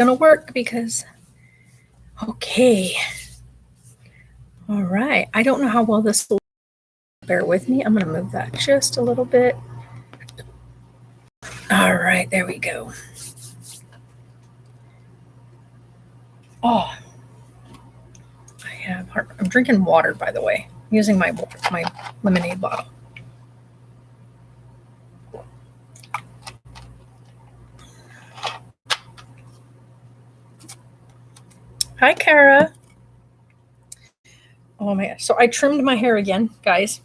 gonna work because, okay. All right. I don't know how well this will bear with me. I'm gonna move that just a little bit. All right, there we go. Oh, I'm drinking water, by the way. I'm using my lemonade bottle. Hi, Kara. Oh my gosh. So I trimmed my hair again, guys.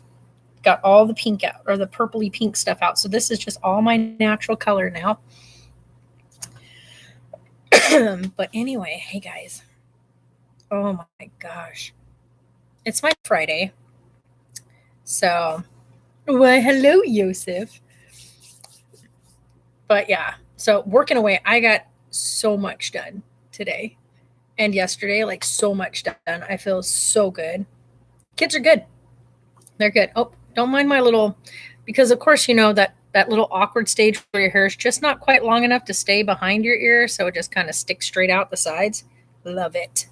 Got all the pink out, or the purpley pink stuff out. So this is just all my natural color now. But anyway, hey guys. Oh my gosh. It's my Friday. So, why, hello, Yosef. But yeah, so working away, I got so much done today and yesterday, like so much done. I feel so good. Kids are good. They're good. Oh, don't mind my little, because of course, you know that little awkward stage where your hair is just not quite long enough to stay behind your ear, so it just kind of sticks straight out the sides. Love it.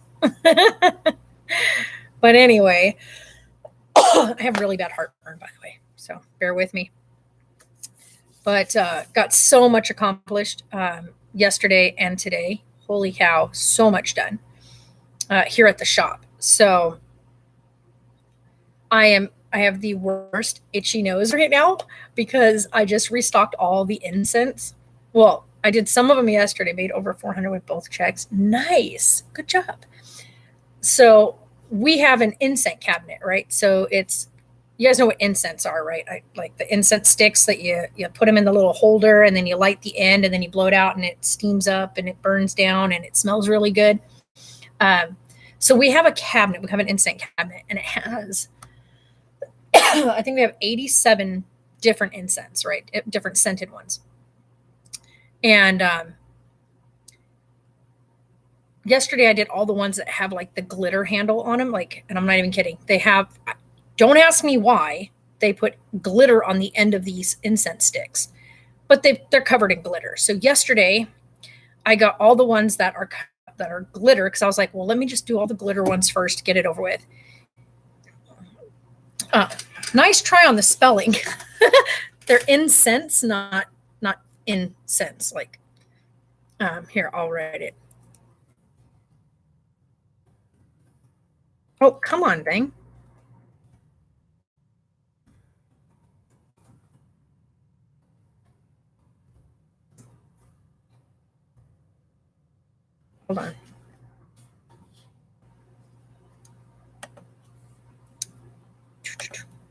But anyway, I have really bad heartburn, by the way, so bear with me. But got so much accomplished yesterday and today. Holy cow, so much done here at the shop. So I have the worst itchy nose right now because I just restocked all the incense. Well, I did some of them yesterday, made over 400 with both checks. Nice. Good job. So we have an incense cabinet, right? So it's, you guys know what incense are, right? Like the incense sticks that you put them in the little holder and then you light the end and then you blow it out and it steams up and it burns down and it smells really good. So we have a cabinet. We have an incense cabinet and it has, I think we have 87 different incense, right? Different scented ones. And yesterday I did all the ones that have like the glitter handle on them. Like, and I'm not even kidding. They have, don't ask me why they put glitter on the end of these incense sticks, but they're covered in glitter. So yesterday I got all the ones that are glitter because I was like, well, let me just do all the glitter ones first to get it over with. Nice try on the spelling. They're incense, not incense. Like, here, I'll write it. Oh, come on, Bang. Hold on.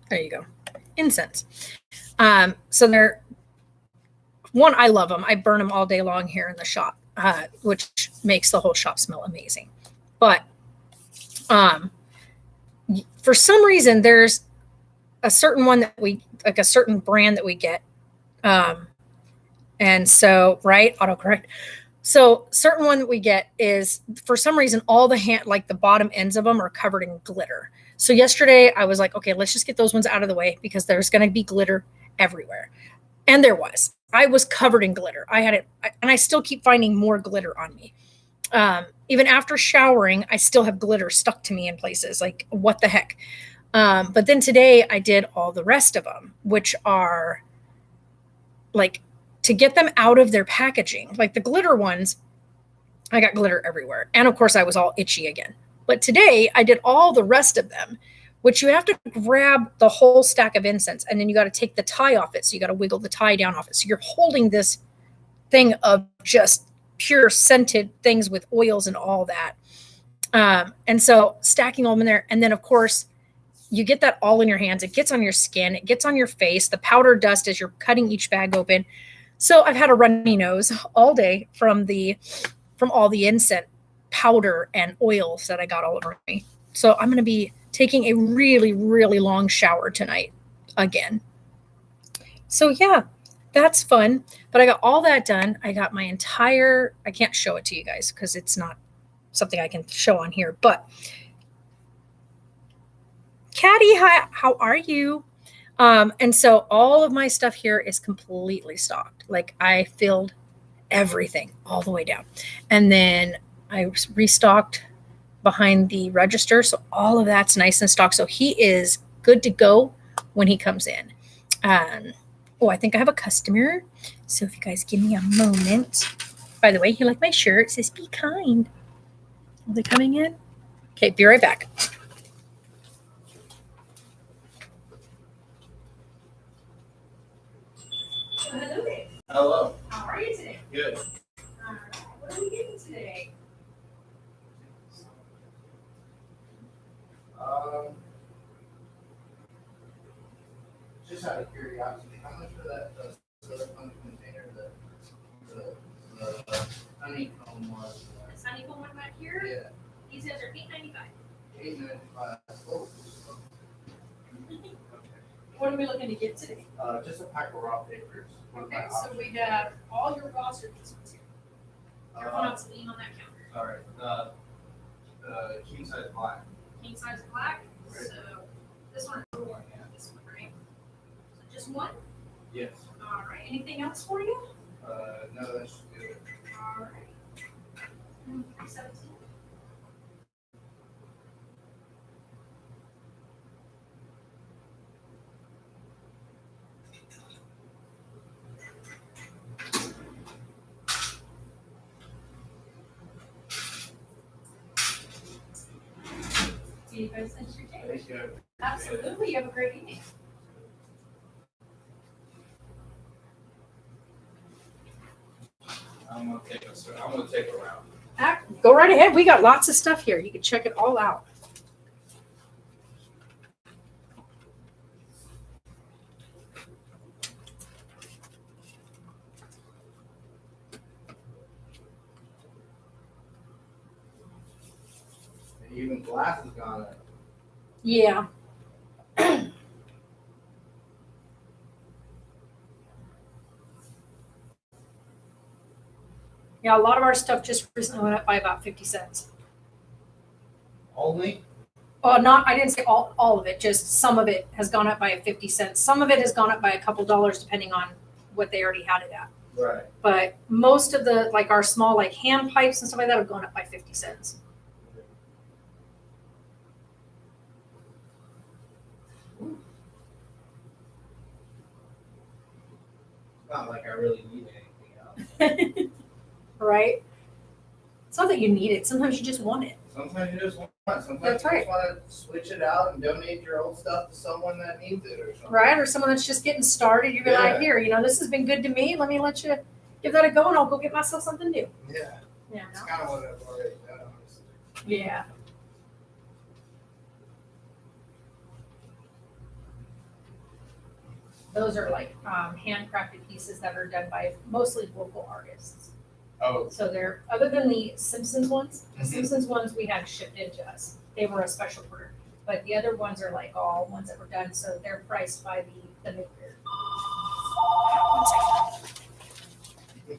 There you go. Incense. So they're, one, I love them. I burn them all day long here in the shop, which makes the whole shop smell amazing. But for some reason, there's a certain one that we, like a certain brand that we get. And so, right, autocorrect. So certain one that we get is, for some reason, all the like the bottom ends of them are covered in glitter. So yesterday I was like, okay, let's just get those ones out of the way because there's going to be glitter everywhere. And there was. I was covered in glitter. I had it, and I still keep finding more glitter on me. Even after showering, I still have glitter stuck to me in places. Like, what the heck? But then today I did all the rest of them, which are like, to get them out of their packaging. Like the glitter ones, I got glitter everywhere. And of course, I was all itchy again. But today I did all the rest of them, which you have to grab the whole stack of incense and then you got to take the tie off it. So you got to wiggle the tie down off it. So you're holding this thing of just pure scented things with oils and all that. And so stacking them in there. And then, of course, you get that all in your hands. It gets on your skin. It gets on your face. The powder dust as you're cutting each bag open. So I've had a runny nose all day from all the incense powder and oils that I got all over me. So I'm going to be taking a really, really long shower tonight again. So yeah, that's fun. But I got all that done. I got my entire, I can't show it to you guys because it's not something I can show on here. But Caddy, hi, how are you? And so all of my stuff here is completely stocked. Like I filled everything all the way down. And then I restocked behind the register. So all of that's nice and stocked. So he is good to go when he comes in. Oh, I think I have a customer. So if you guys give me a moment. By the way, you like my shirt? It says be kind. Are they coming in? Okay, be right back. Hello there. Hello. How are you today? Good. All right. What are we getting today? Just out of curiosity, how much for that silicone container the honeycomb was? This honeycomb one back here? Yeah, These guys are $8.95. $8.95. Oh. What are we looking to get today? Just a pack of raw papers. Okay, so we have all your raw certificates here. Everyone else being on that counter. Sorry, king size black. King size black. Right. So this one, this one, right? So just one? Yes. All right. Anything else for you? No, that's good. All right. 317. See you guys next year. Thank you. Absolutely. You have a great evening. I'm gonna take a round. Go right ahead. We got lots of stuff here. You can check it all out. Even glass has gone up. Yeah. Yeah, a lot of our stuff just recently went up by about 50 cents. Only? Oh, I didn't say all of it, just some of it has gone up by 50 cents. Some of it has gone up by a couple dollars depending on what they already had it at. Right. But most of the, like our small like hand pipes and stuff like that have gone up by 50 cents. It's not like I really need anything else. Right? It's not that you need it. Sometimes you just want it. Sometimes you just want. Sometimes That's you right. just want to switch it out and donate your old stuff to someone that needs it or something. Right? Or someone that's just getting started. You're like, here, this has been good to me. Let me let you give that a go and I'll go get myself something new. Yeah. Yeah. It's kind of what I've already done, honestly. Yeah. Those are like handcrafted pieces that are done by mostly local artists. Oh. So they're, other than the Simpsons ones, the Mhm. Simpsons ones we had shipped into us. They were a special order. But the other ones are like all ones that were done, so they're priced by the maker. One second.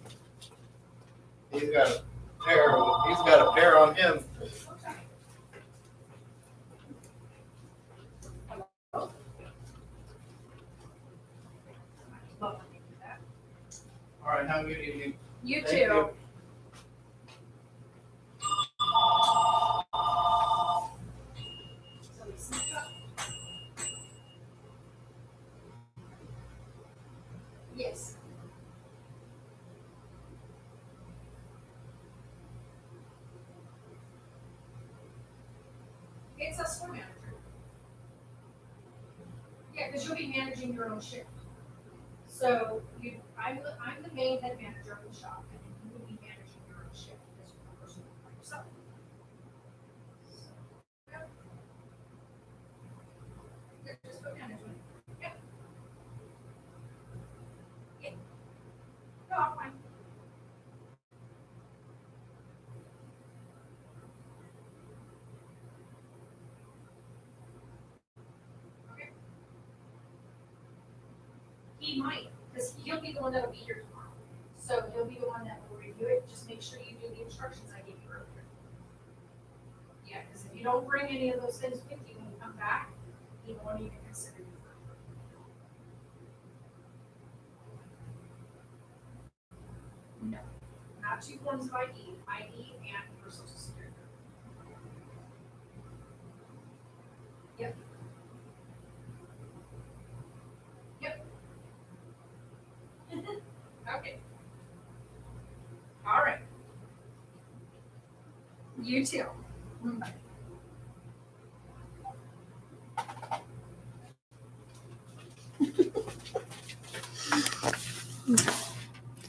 He's got a pair on him. Hello? Love when they do that. All right, have a good evening. You Thank too. you. So we sneak up. Yes. It's a store manager. Yeah, because you'll be managing your own shift. So I'm the main head manager of the shop, and you will be managing your own shift as a person by yourself. So, yeah. Yeah, just go management. Yeah. Yeah. No, I'm fine. Okay. He might, because he'll be the one that'll be here tomorrow. So he'll be the one that will review it. Just make sure you do the instructions I gave you earlier. Yeah, because if you don't bring any of those things with you when you come back, he won't even consider you for it. No. have 2 forms of ID and your social security. Yep. Yep. Okay. All right. You too. Bye.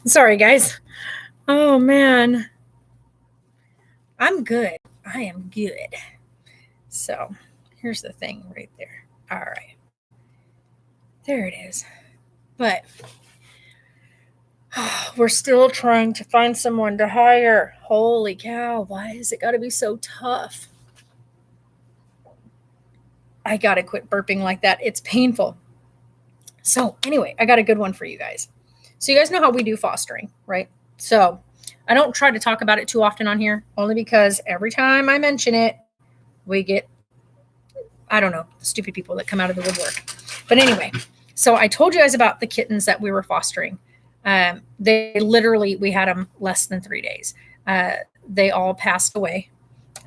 Sorry, guys. Oh, man. I'm good. I am good. So here's the thing right there. All right. There it is. But we're still trying to find someone to hire. Holy cow. Why is it got to be so tough? I got to quit burping like that. It's painful. So anyway, I got a good one for you guys. So you guys know how we do fostering, right? So I don't try to talk about it too often on here, only because every time I mention it, we get, I don't know, stupid people that come out of the woodwork. But anyway, so I told you guys about the kittens that we were fostering. They literally, we had them less than 3 days. They all passed away.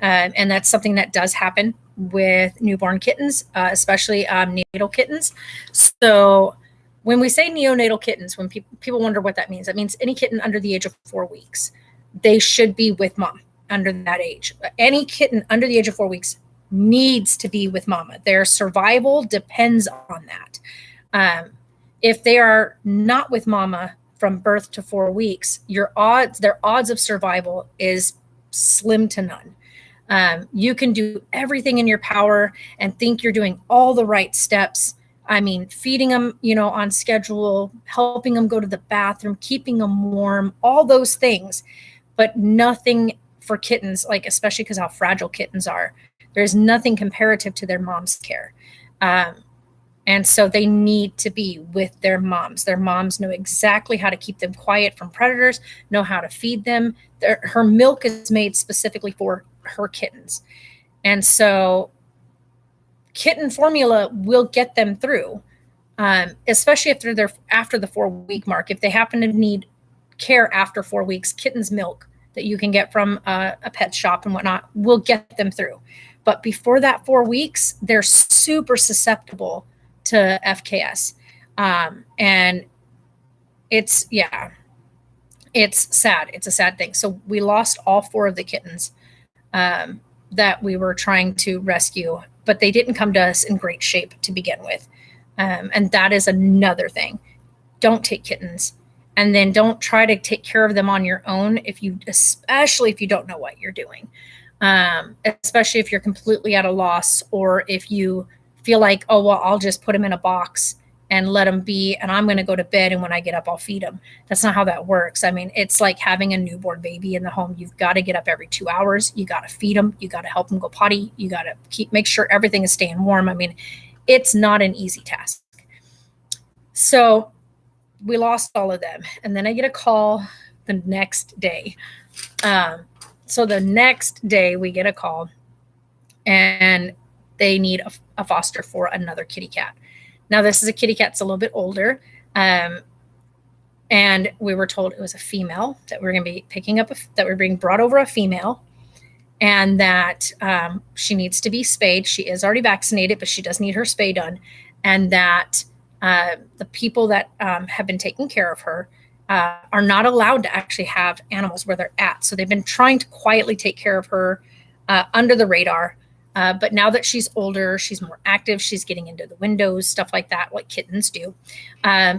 And that's something that does happen with newborn kittens, especially neonatal kittens. So when we say neonatal kittens, when people wonder what that means any kitten under the age of 4 weeks. They should be with mom under that age. Any kitten under the age of 4 weeks needs to be with mama. Their survival depends on that. If they are not with mama from birth to 4 weeks, their odds of survival is slim to none. You can do everything in your power and think you're doing all the right steps. I mean, feeding them, on schedule, helping them go to the bathroom, keeping them warm, all those things, but nothing for kittens, like especially because how fragile kittens are. There's nothing comparative to their mom's care. And so they need to be with their moms. Their moms know exactly how to keep them quiet from predators, know how to feed them. Her milk is made specifically for her kittens. And so kitten formula will get them through, especially if they're after the 4 week mark. If they happen to need care after 4 weeks, kitten's milk that you can get from a pet shop and whatnot will get them through. But before that 4 weeks, they're super susceptible to FKS. And it's sad. It's a sad thing. So we lost all 4 of the kittens that we were trying to rescue, but they didn't come to us in great shape to begin with. And that is another thing. Don't take kittens, and then don't try to take care of them on your own, especially if you don't know what you're doing. Especially if you're completely at a loss, or if you feel like, oh, well, I'll just put them in a box and let them be, and I'm going to go to bed, and when I get up, I'll feed them. That's not how that works. I mean, it's like having a newborn baby in the home. You've got to get up every 2 hours. You got to feed them. You got to help them go potty. You got to make sure everything is staying warm. I mean, it's not an easy task. So we lost all of them. And then I get a call the next day. So the next day we get a call, and they need a foster for another kitty cat. Now, this is a kitty cat that's a little bit older, and we were told it was a female, that we're going to be picking up, that we're being brought over a female, and that she needs to be spayed. She is already vaccinated, but she does need her spay done, and that the people that have been taking care of her are not allowed to actually have animals where they're at. So they've been trying to quietly take care of her under the radar. But now that she's older, she's more active, she's getting into the windows, stuff like that, what kittens do.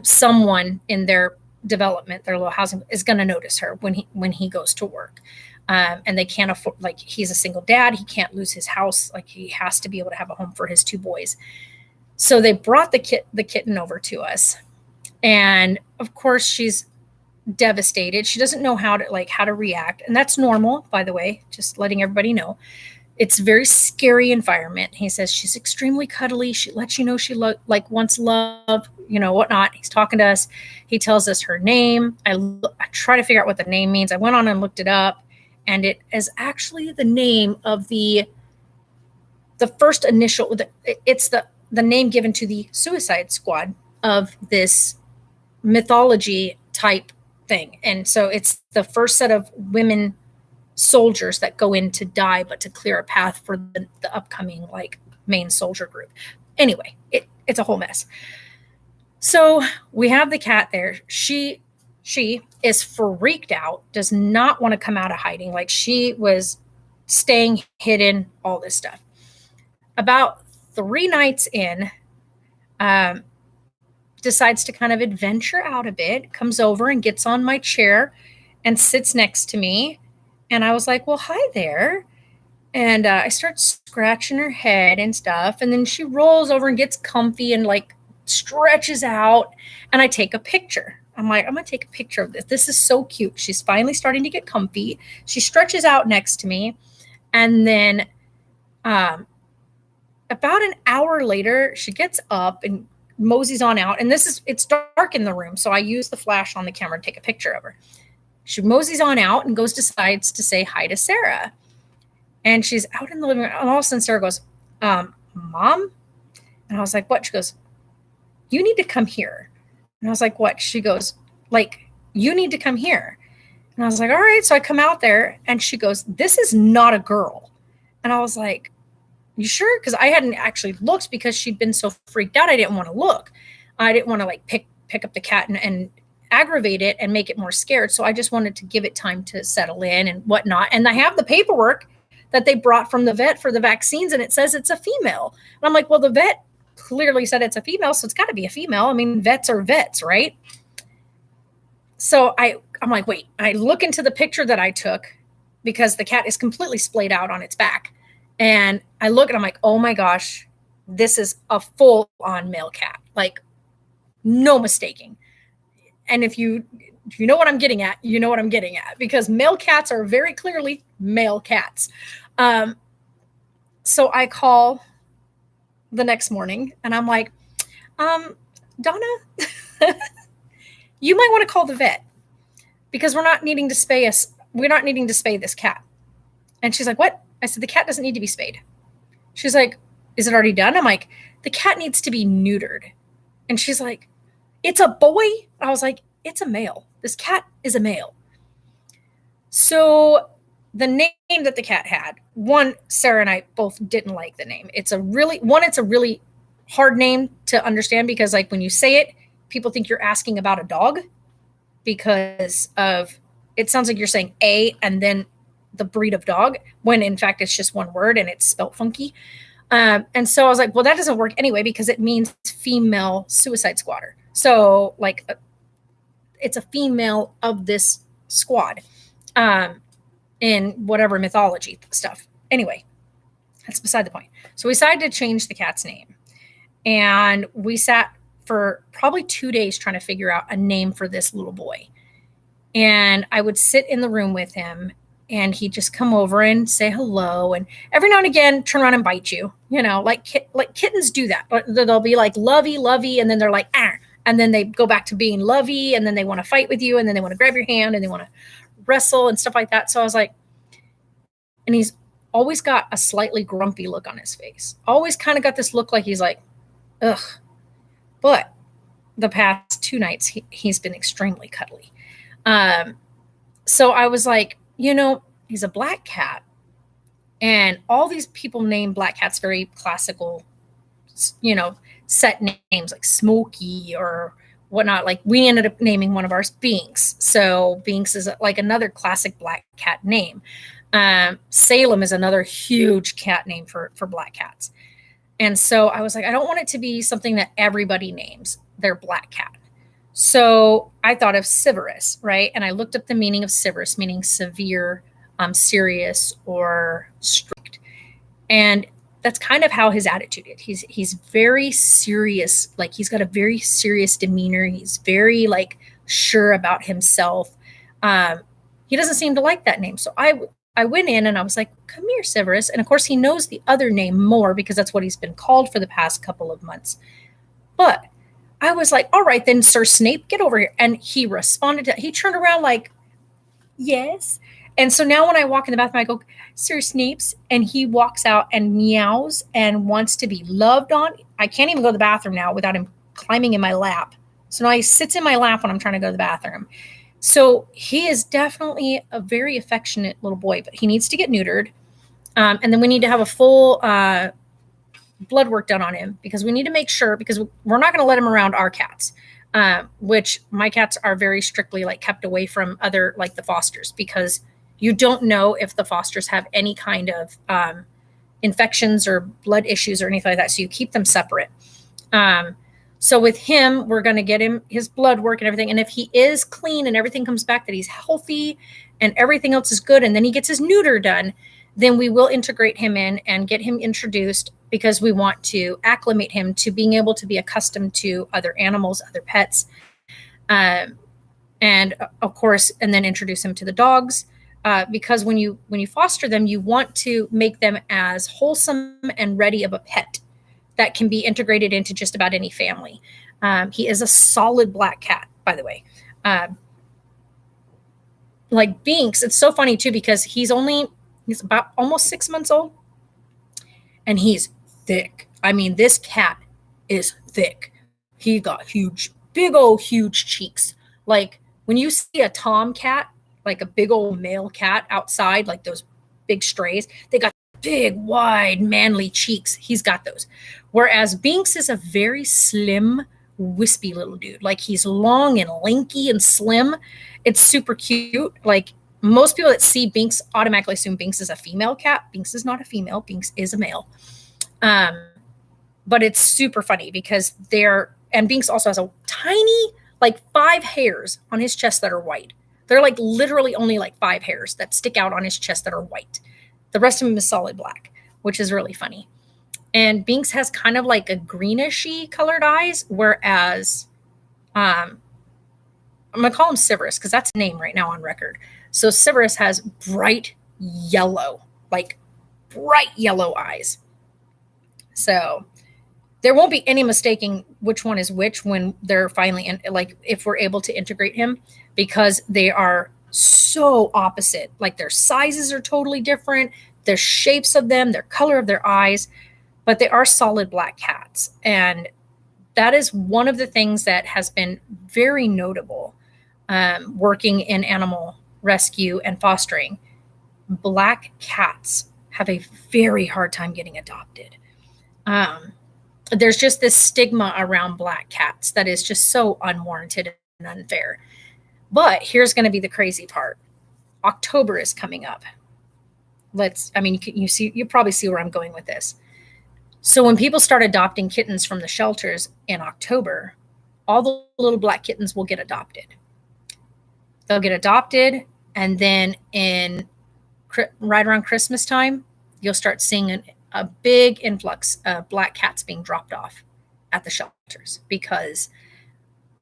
Someone in their development, their little housing, is going to notice her when he goes to work. And they can't afford, like, he's a single dad. He can't lose his house. Like, he has to be able to have a home for his 2 boys. So they brought the kitten over to us. And of course, she's devastated. She doesn't know how to react. And that's normal, by the way, just letting everybody know. It's a very scary environment. He says she's extremely cuddly. She lets you know she wants love, whatnot. He's talking to us. He tells us her name. I try to figure out what the name means. I went on and looked it up, and it is actually the name of the first initial. It's the name given to the Suicide Squad of this mythology type thing. And so it's the first set of women soldiers that go in to die, but to clear a path for the upcoming like main soldier group. Anyway, it's a whole mess. So we have the cat there. She is freaked out, does not want to come out of hiding. Like she was staying hidden, all this stuff. About 3 nights in, decides to kind of adventure out a bit, comes over and gets on my chair and sits next to me. And I was like, well, hi there. And I start scratching her head and stuff. And then she rolls over and gets comfy and like stretches out. And I take a picture. I'm like, I'm going to take a picture of this. This is so cute. She's finally starting to get comfy. She stretches out next to me. And then about an hour later, she gets up and moseys on out. And it's dark in the room. So I use the flash on the camera to take a picture of her. She moseys on out and decides to say hi to Sarah. And she's out in the living room. And all of a sudden, Sarah goes, Mom? And I was like, what? She goes, you need to come here. And I was like, what? She goes, like, you need to come here. And I was like, all right. So I come out there and she goes, this is not a girl. And I was like, you sure? Because I hadn't actually looked because she'd been so freaked out. I didn't want to look. I didn't want to like pick up the cat and aggravate it and make it more scared. So I just wanted to give it time to settle in and whatnot. And I have the paperwork that they brought from the vet for the vaccines, and it says it's a female. And I'm like, well, the vet clearly said it's a female, so it's got to be a female. I mean, vets are vets, right? So I'm like, wait. I look into the picture that I took because the cat is completely splayed out on its back. And I look and I'm like, oh my gosh, this is a full-on male cat. Like, no mistaking. And if you know what I'm getting at, you know what I'm getting at, because male cats are very clearly male cats. So I call the next morning and I'm like, Donna, you might want to call the vet because we're not needing to spay this cat. And she's like, what? I said, the cat doesn't need to be spayed. She's like, is it already done? I'm like, the cat needs to be neutered. And she's like, it's a boy? I was like, it's a male. This cat is a male. So the name that the cat had, one, Sarah and I both didn't like the name. It's a really hard name to understand because like when you say it, people think you're asking about a dog because it sounds like you're saying a and then the breed of dog, when in fact it's just one word and it's spelled funky. And so I was like, well, that doesn't work anyway because it means female suicide squatter. So like it's a female of this squad in whatever mythology stuff. Anyway, that's beside the point. So we decided to change the cat's name. And we sat for probably 2 days trying to figure out a name for this little boy. And I would sit in the room with him and he'd just come over and say hello. And every now and again, turn around and bite you, like kittens do that. But they'll be like lovey. And then they're like, ah. And then they go back to being lovey. And then they want to fight with you. And then they want to grab your hand and they want to wrestle and stuff like that. So I was like, and he's always got a slightly grumpy look on his face. Always kind of got this look like he's like, ugh. But the past 2 nights, he's been extremely cuddly. So I was like, he's a black cat. And all these people name black cats very classical, set names like Smokey or whatnot. Like we ended up naming one of ours Binks. So Binks is like another classic black cat name. Salem is another huge cat name for black cats. And so I was like, I don't want it to be something that everybody names their black cat. So I thought of Sybaris, right? And I looked up the meaning of Sybaris, meaning severe, serious, or strict. And that's kind of how his attitude is. He's very serious. Like he's got a very serious demeanor. He's very like sure about himself. He doesn't seem to like that name. So I went in and I was like, come here, Sybaris. And of course he knows the other name more because that's what he's been called for the past couple of months. But I was like, all right, then Sir Snape, get over here. And he responded he turned around like, yes. And so now when I walk in the bathroom, I go, Sir Snape's, and he walks out and meows and wants to be loved on. I can't even go to the bathroom now without him climbing in my lap. So now he sits in my lap when I'm trying to go to the bathroom. So he is definitely a very affectionate little boy, but he needs to get neutered. And then we need to have a full blood work done on him because we need to make sure, because we're not going to let him around our cats, which my cats are very strictly like kept away from other, like the fosters, because you don't know if the fosters have any kind of infections or blood issues or anything like that. So you keep them separate. So with him, we're going to get him his blood work and everything. And if he is clean and everything comes back that he's healthy and everything else is good, and then he gets his neuter done, then we will integrate him in and get him introduced, because we want to acclimate him to being able to be accustomed to other animals, other pets. And of course, and then introduce him to the dogs. Because when you foster them, you want to make them as wholesome and ready of a pet that can be integrated into just about any family. He is a solid black cat, by the way. Like Binks, it's so funny too, because he's about almost 6 months old, and he's thick. I mean, this cat is thick. He got huge, big old huge cheeks. Like when you see a tom cat, like a big old male cat outside, like those big strays, they got big, wide, manly cheeks. He's got those. Whereas Binks is a very slim, wispy little dude. Like he's long and lanky and slim. It's super cute. Like most people that see Binks automatically assume Binks is a female cat. Binks is not a female. Binks is a male. But it's super funny because and Binks also has a tiny, like 5 hairs on his chest that are white. They're like literally only like 5 hairs that stick out on his chest that are white. The rest of him is solid black, which is really funny. And Binks has kind of like a greenish-y colored eyes, whereas I'm going to call him Severus because that's a name right now on record. So Severus has bright yellow eyes. So there won't be any mistaking which one is which when they're finally if we're able to integrate him, because they are so opposite. Like their sizes are totally different, their shapes of them, their color of their eyes, but they are solid black cats. And that is one of the things that has been very notable working in animal rescue and fostering. Black cats have a very hard time getting adopted. There's just this stigma around black cats that is just so unwarranted and unfair. But here's going to be the crazy part. October is coming up. You probably see where I'm going with this. So when people start adopting kittens from the shelters in October, all the little black kittens will get adopted. They'll get adopted, and then right around Christmas time, you'll start seeing a big influx of black cats being dropped off at the shelters,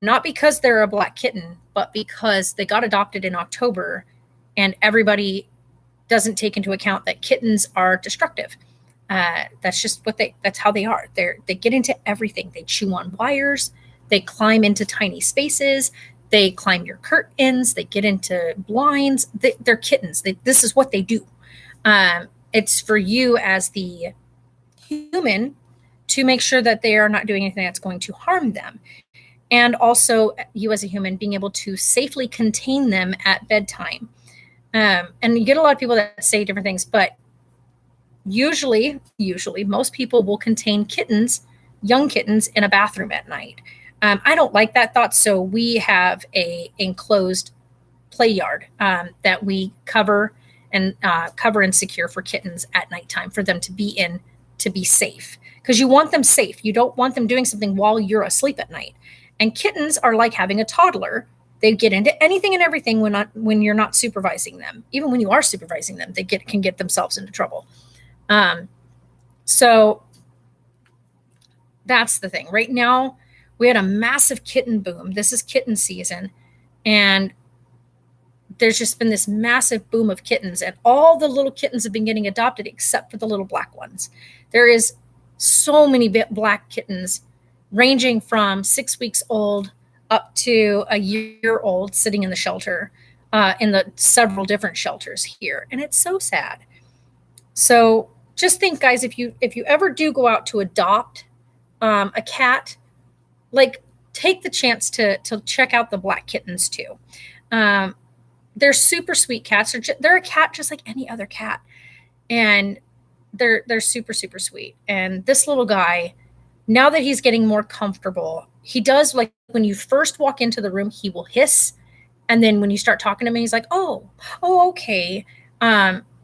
not because they're a black kitten, but because they got adopted in October, and everybody doesn't take into account that kittens are destructive. That's just that's how they are. They get into everything. They chew on wires. They climb into tiny spaces. They climb your curtains. They get into blinds. They're kittens. This is what they do. It's for you as the human to make sure that they are not doing anything that's going to harm them. And also you as a human being able to safely contain them at bedtime. And you get a lot of people that say different things, but usually most people will contain young kittens in a bathroom at night. I don't like that thought. So we have a enclosed play yard that we cover and secure for kittens at nighttime for them to be in, to be safe, because you want them safe. You don't want them doing something while you're asleep at night. And kittens are like having a toddler. They get into anything and everything when you're not supervising them. Even when you are supervising them, they can get themselves into trouble. So that's the thing. Right now, we had a massive kitten boom. This is kitten season, and there's just been this massive boom of kittens, and all the little kittens have been getting adopted except for the little black ones. There is so many black kittens ranging from 6 weeks old up to a year old sitting in the shelter, in the several different shelters here. And it's so sad. So just think, guys, if you ever do go out to adopt a cat, like take the chance to check out the black kittens too. They're super sweet cats. They're a cat just like any other cat, and they're super super sweet. And this little guy, now that he's getting more comfortable, he does, like, when you first walk into the room, he will hiss, and then when you start talking to him, he's like, oh, okay.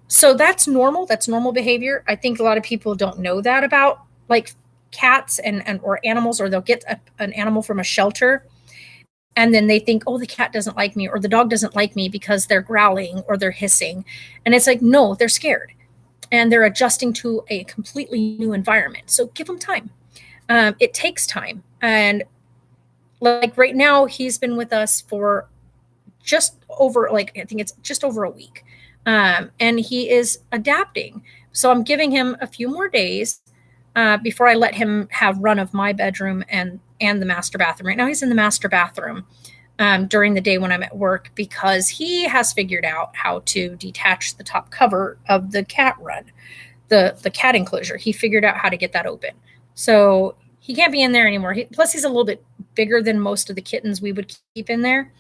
So that's normal. That's normal behavior. I think a lot of people don't know that about, like, cats and or animals, or they'll get an animal from a shelter, and then they think, oh, the cat doesn't like me or the dog doesn't like me because they're growling or they're hissing. And it's like, no, they're scared and they're adjusting to a completely new environment. So give them time. It takes time. And like right now, he's been with us for just over, like, I think it's just over a week. And he is adapting. So I'm giving him a few more days before I let him have run of my bedroom and the master bathroom. Right now he's in the master bathroom during the day when I'm at work, because he has figured out how to detach the top cover of the cat run, the cat enclosure. He figured out how to get that open. So he can't be in there anymore. Plus he's a little bit bigger than most of the kittens we would keep in there.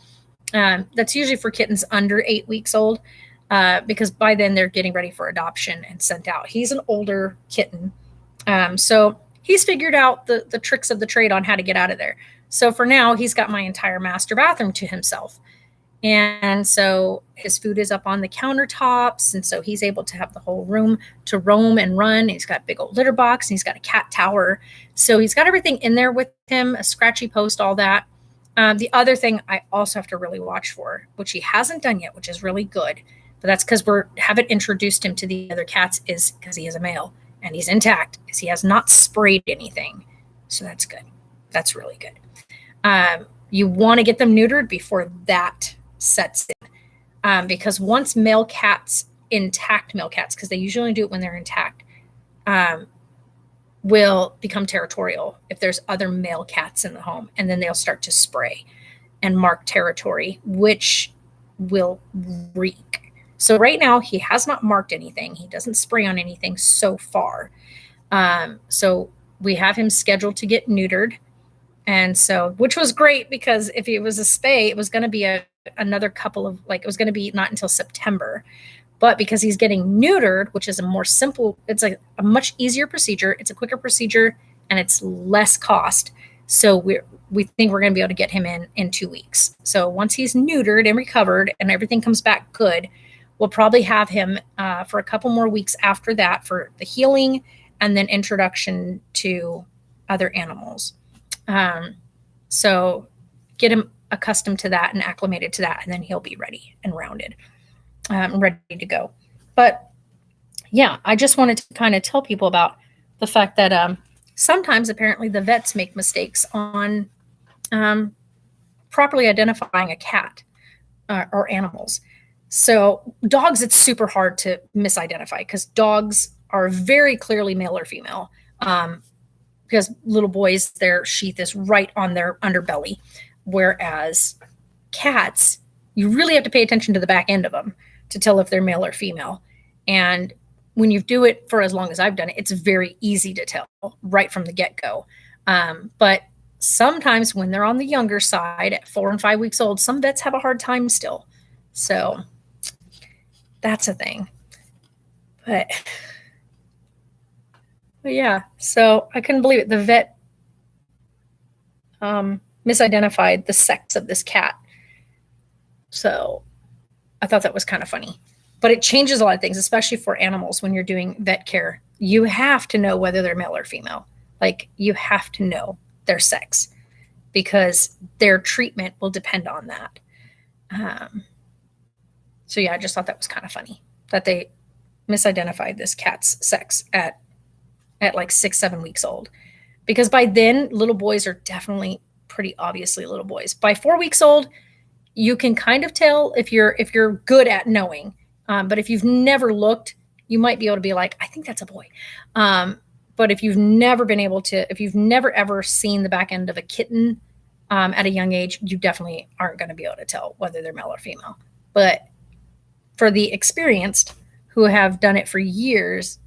That's usually for kittens under 8 weeks old, because by then they're getting ready for adoption and sent out. He's an older kitten. So he's figured out the tricks of the trade on how to get out of there. So for now, he's got my entire master bathroom to himself. And so his food is up on the countertops. And so he's able to have the whole room to roam and run. He's got a big old litter box, and he's got a cat tower. So he's got everything in there with him, a scratchy post, all that. The other thing I also have to really watch for, which he hasn't done yet, which is really good, but that's because haven't introduced him to the other cats, is because he is a male and he's intact, is he has not sprayed anything. So that's good. That's really good. You want to get them neutered before that sets in, because once intact male cats, because they usually do it when they're intact, will become territorial if there's other male cats in the home, and then they'll start to spray and mark territory, which will reek. So right now he has not marked anything. He doesn't spray on anything so far. So we have him scheduled to get neutered. And so, which was great, because if it was a spay, it was going to be another couple of, like, it was going to be not until September. But because he's getting neutered, which is a more simple, it's like a much easier procedure. It's a quicker procedure and it's less cost. So we think we're going to be able to get him in 2 weeks. So once he's neutered and recovered and everything comes back good, we'll probably have him for a couple more weeks after that for the healing and then introduction to other animals. So get him accustomed to that and acclimated to that, and then he'll be ready and rounded, ready to go. But yeah, I just wanted to kind of tell people about the fact that sometimes apparently the vets make mistakes on properly identifying a cat or animals. So dogs, it's super hard to misidentify, because dogs are very clearly male or female. Because little boys, their sheath is right on their underbelly, whereas cats, you really have to pay attention to the back end of them to tell if they're male or female. And when you do it for as long as I've done it, it's very easy to tell right from the get-go. But sometimes when they're on the younger side at 4 and 5 weeks old, some vets have a hard time still. So that's a thing. But yeah, so I couldn't believe it. The vet misidentified the sex of this cat. So I thought that was kind of funny. But it changes a lot of things, especially for animals when you're doing vet care. You have to know whether they're male or female. Like, you have to know their sex, because their treatment will depend on that. So yeah, I just thought that was kind of funny that they misidentified this cat's sex at like 6, 7 weeks old, because by then little boys are definitely pretty obviously little boys. By 4 weeks old, you can kind of tell if you're good at knowing. But if you've never looked, you might be able to be like, I think that's a boy. But if you've never ever seen the back end of a kitten at a young age, you definitely aren't going to be able to tell whether they're male or female. But for the experienced who have done it for years,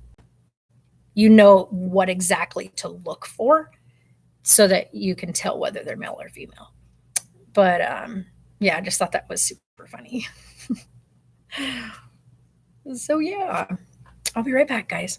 you know what exactly to look for so that you can tell whether they're male or female. But yeah, I just thought that was super super funny. So yeah, I'll be right back, guys.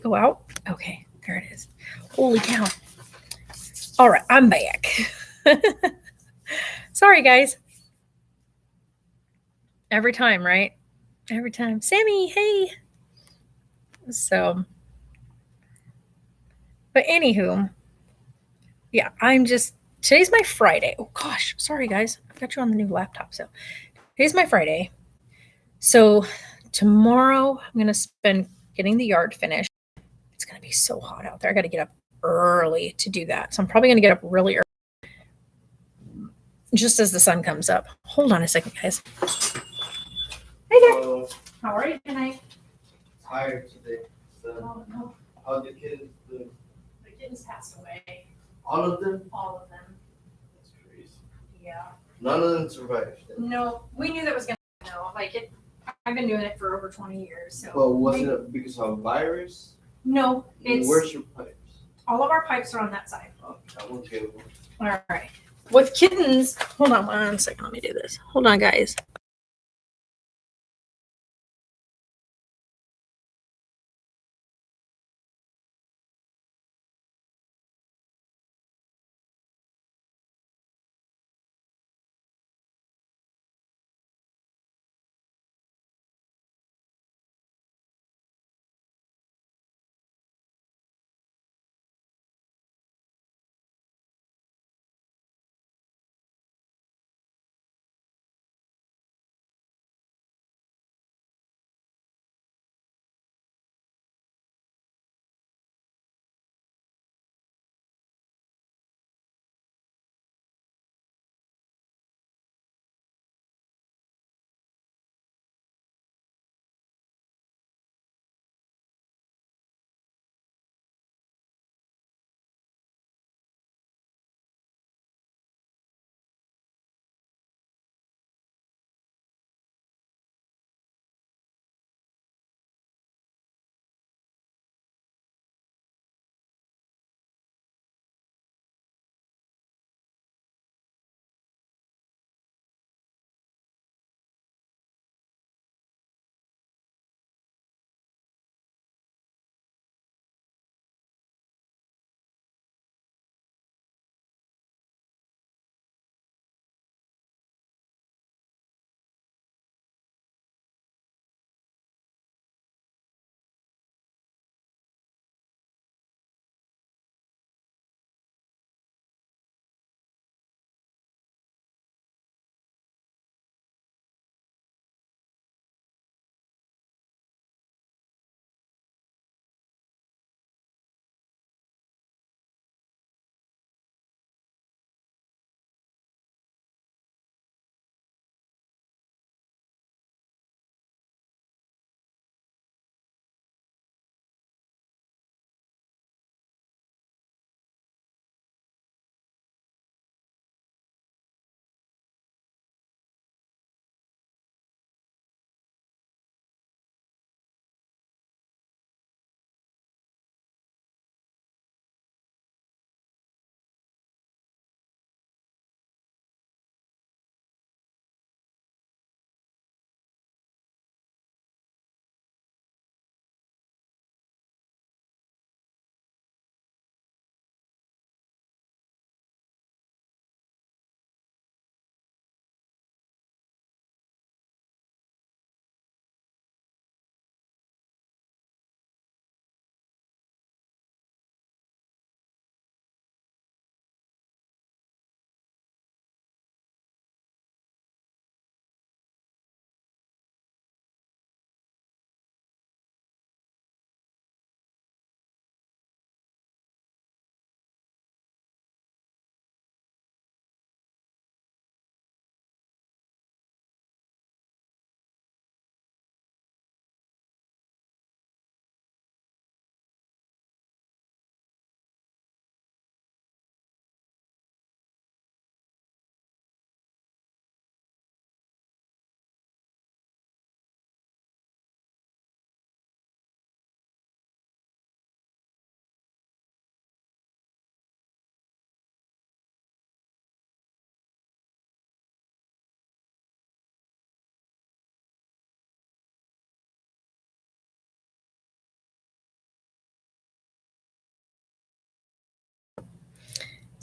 go out? Okay, there it is. Holy cow. All right, I'm back. Sorry, guys. Every time, right? Every time. Sammy, hey. So, but anywho, yeah, today's my Friday. Oh gosh, sorry guys. I've got you on the new laptop. So today's my Friday. So tomorrow I'm going to spend getting the yard finished. It's going to be so hot out there. I got to get up early to do that. So I'm probably going to get up really early just as the sun comes up. Hold on a second, guys. Hey there. So, How are you tonight? tired today. So, Oh, no. how the kids do? The kittens passed away. All of them? All of them. That's crazy. Yeah. None of them survived. No, we knew that was going to happen. Like it, I've been doing it for over 20 years. So. Well, wasn't it because of a virus? No, it's Where's your pipes? all of our pipes are on that side. Oh, I won't give one. All right. With kittens, hold on 1 second. Let me do this. Hold on, guys.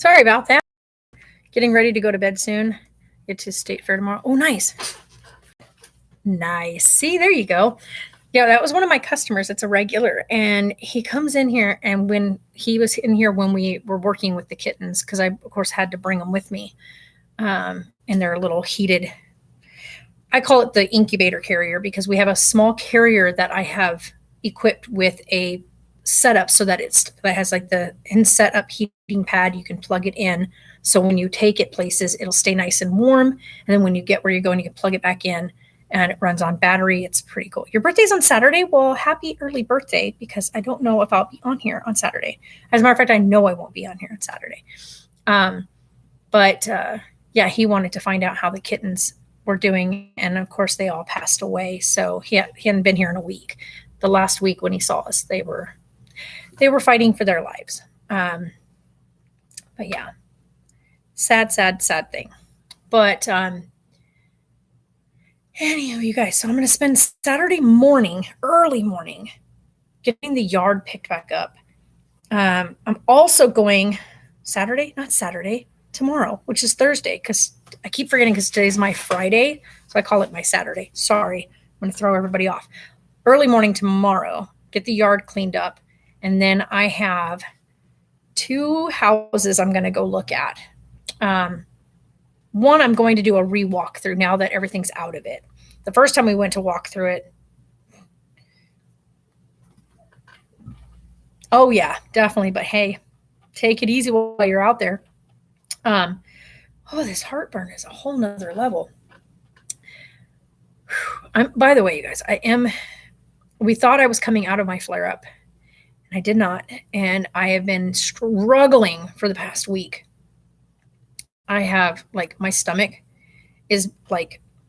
Sorry about that. Getting ready to go to bed soon. Get to State Fair tomorrow. Oh, nice. Nice. See, there you go. Yeah, that was one of my customers. It's a regular. And he comes in here. And when he was in here when we were working with the kittens, because I, of course, had to bring them with me. And they're a little heated. I call it the incubator carrier because we have a small carrier that I have equipped with a setup so that that has like the in-set up heating pad. You can plug it in. So when you take it places, it'll stay nice and warm. And then when you get where you're going, you can plug it back in. And it runs on battery. It's pretty cool. Your birthday's on Saturday? Well, happy early birthday, because I don't know if I'll be on here on Saturday. As a matter of fact, I know I won't be on here on Saturday. Yeah, he wanted to find out how the kittens were doing. And of course, they all passed away. So he hadn't been here in a week. The last week when he saw us, they were fighting for their lives. But yeah, sad thing. But anywho, you guys, so I'm going to spend Saturday morning, early morning, getting the yard picked back up. I'm also going tomorrow, which is Thursday, because I keep forgetting because today's my Friday. So I call it my Saturday. Sorry. I'm going to throw everybody off. Early morning tomorrow, get the yard cleaned up. And then I have 2 houses I'm going to go look at. One, I'm going to do a re-walk through now that everything's out of it. The first time we went to walk through it. Oh yeah, definitely. But hey, take it easy while you're out there. This heartburn is a whole nother level. By the way, you guys, we thought I was coming out of my flare up, and I did not. And I have been struggling for the past week. I have my stomach is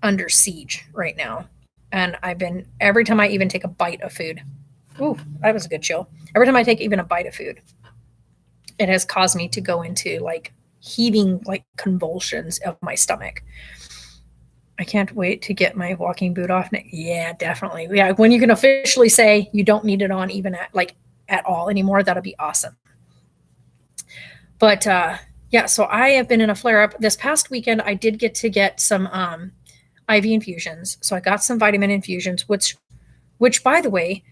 under siege right now. And every time I even take a bite of food, ooh, that was a good chill. Every time I take even a bite of food, it has caused me to go into heaving convulsions of my stomach. I can't wait to get my walking boot off. Yeah, definitely. Yeah, when you can officially say you don't need it on even at all anymore, that'll be awesome. But yeah, so I have been in a flare-up. This past weekend, I did get to get some IV infusions. So I got some vitamin infusions, which by the way,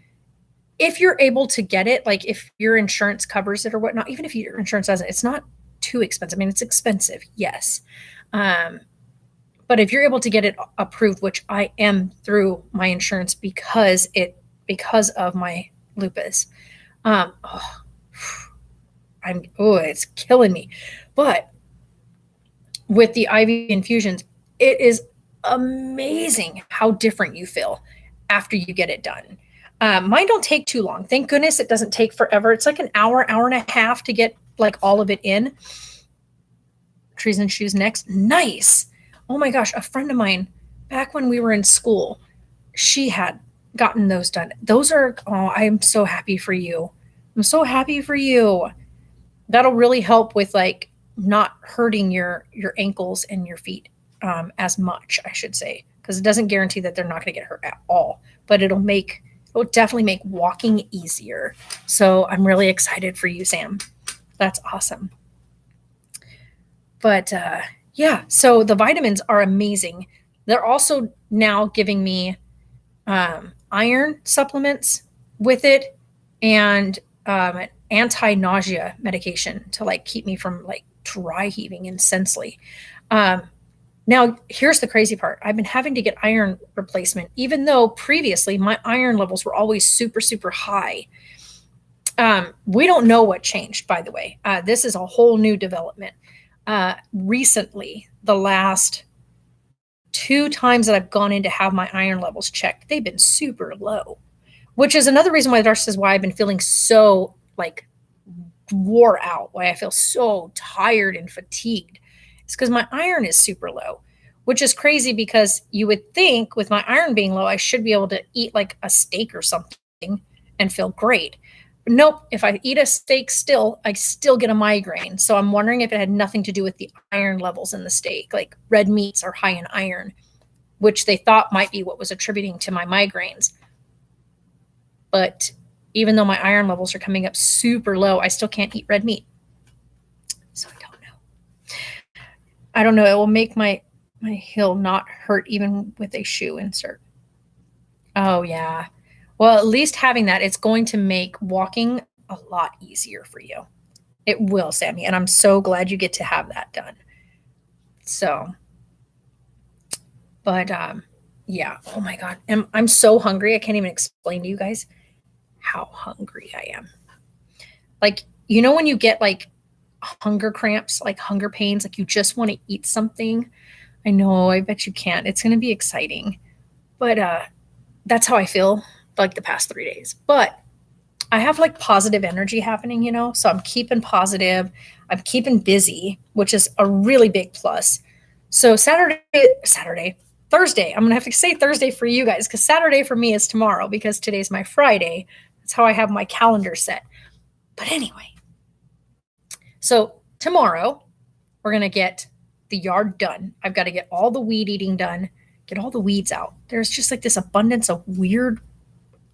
if you're able to get it, if your insurance covers it or whatnot, even if your insurance doesn't, it's not too expensive. I mean, it's expensive, yes. But if you're able to get it approved, which I am through my insurance because of my lupus, it's killing me. But with the IV infusions, it is amazing how different you feel after you get it done. Mine don't take too long. Thank goodness it doesn't take forever. It's an hour and a half to get all of it in. Trees and shoes next. Nice. Oh my gosh, a friend of mine, back when we were in school, she had gotten those done. Those are, I'm so happy for you. I'm so happy for you. That'll really help with not hurting your ankles and your feet as much, I should say, because it doesn't guarantee that they're not going to get hurt at all, but it will definitely make walking easier. So I'm really excited for you, Sam. That's awesome. But yeah, so the vitamins are amazing. They're also now giving me iron supplements with it and anti-nausea medication to keep me from dry heaving intensely. Now, here's the crazy part. I've been having to get iron replacement, even though previously my iron levels were always super, super high. We don't know what changed, by the way. This is a whole new development. Recently, the last 2 times that I've gone in to have my iron levels checked, they've been super low, which is another reason why I've been feeling so wore out, why I feel so tired and fatigued. It's because my iron is super low, which is crazy because you would think with my iron being low, I should be able to eat a steak or something and feel great. But nope, if I eat a steak I still get a migraine. So I'm wondering if it had nothing to do with the iron levels in the steak. Red meats are high in iron, which they thought might be what was attributing to my migraines. But even though my iron levels are coming up super low, I still can't eat red meat. So I don't I don't know. It will make my heel not hurt even with a shoe insert. Oh yeah. Well, at least having that, it's going to make walking a lot easier for you. It will, Sammy, and I'm so glad you get to have that done. So, but yeah. Oh my god. I'm so hungry. I can't even explain to you guys how hungry I am. Like, you know when you get like hunger cramps, like hunger pains, like you just want to eat something? I know, I bet you can't. It's going to be exciting. But that's how I feel like the past 3 days. But I have like positive energy happening, you know? So I'm keeping positive. I'm keeping busy, which is a really big plus. So Thursday, I'm going to have to say Thursday for you guys because Saturday for me is tomorrow because today's my Friday. That's how I have my calendar set. But anyway, so tomorrow we're going to get the yard done. I've got to get all the weed eating done, get all the weeds out. There's just like this abundance of weird,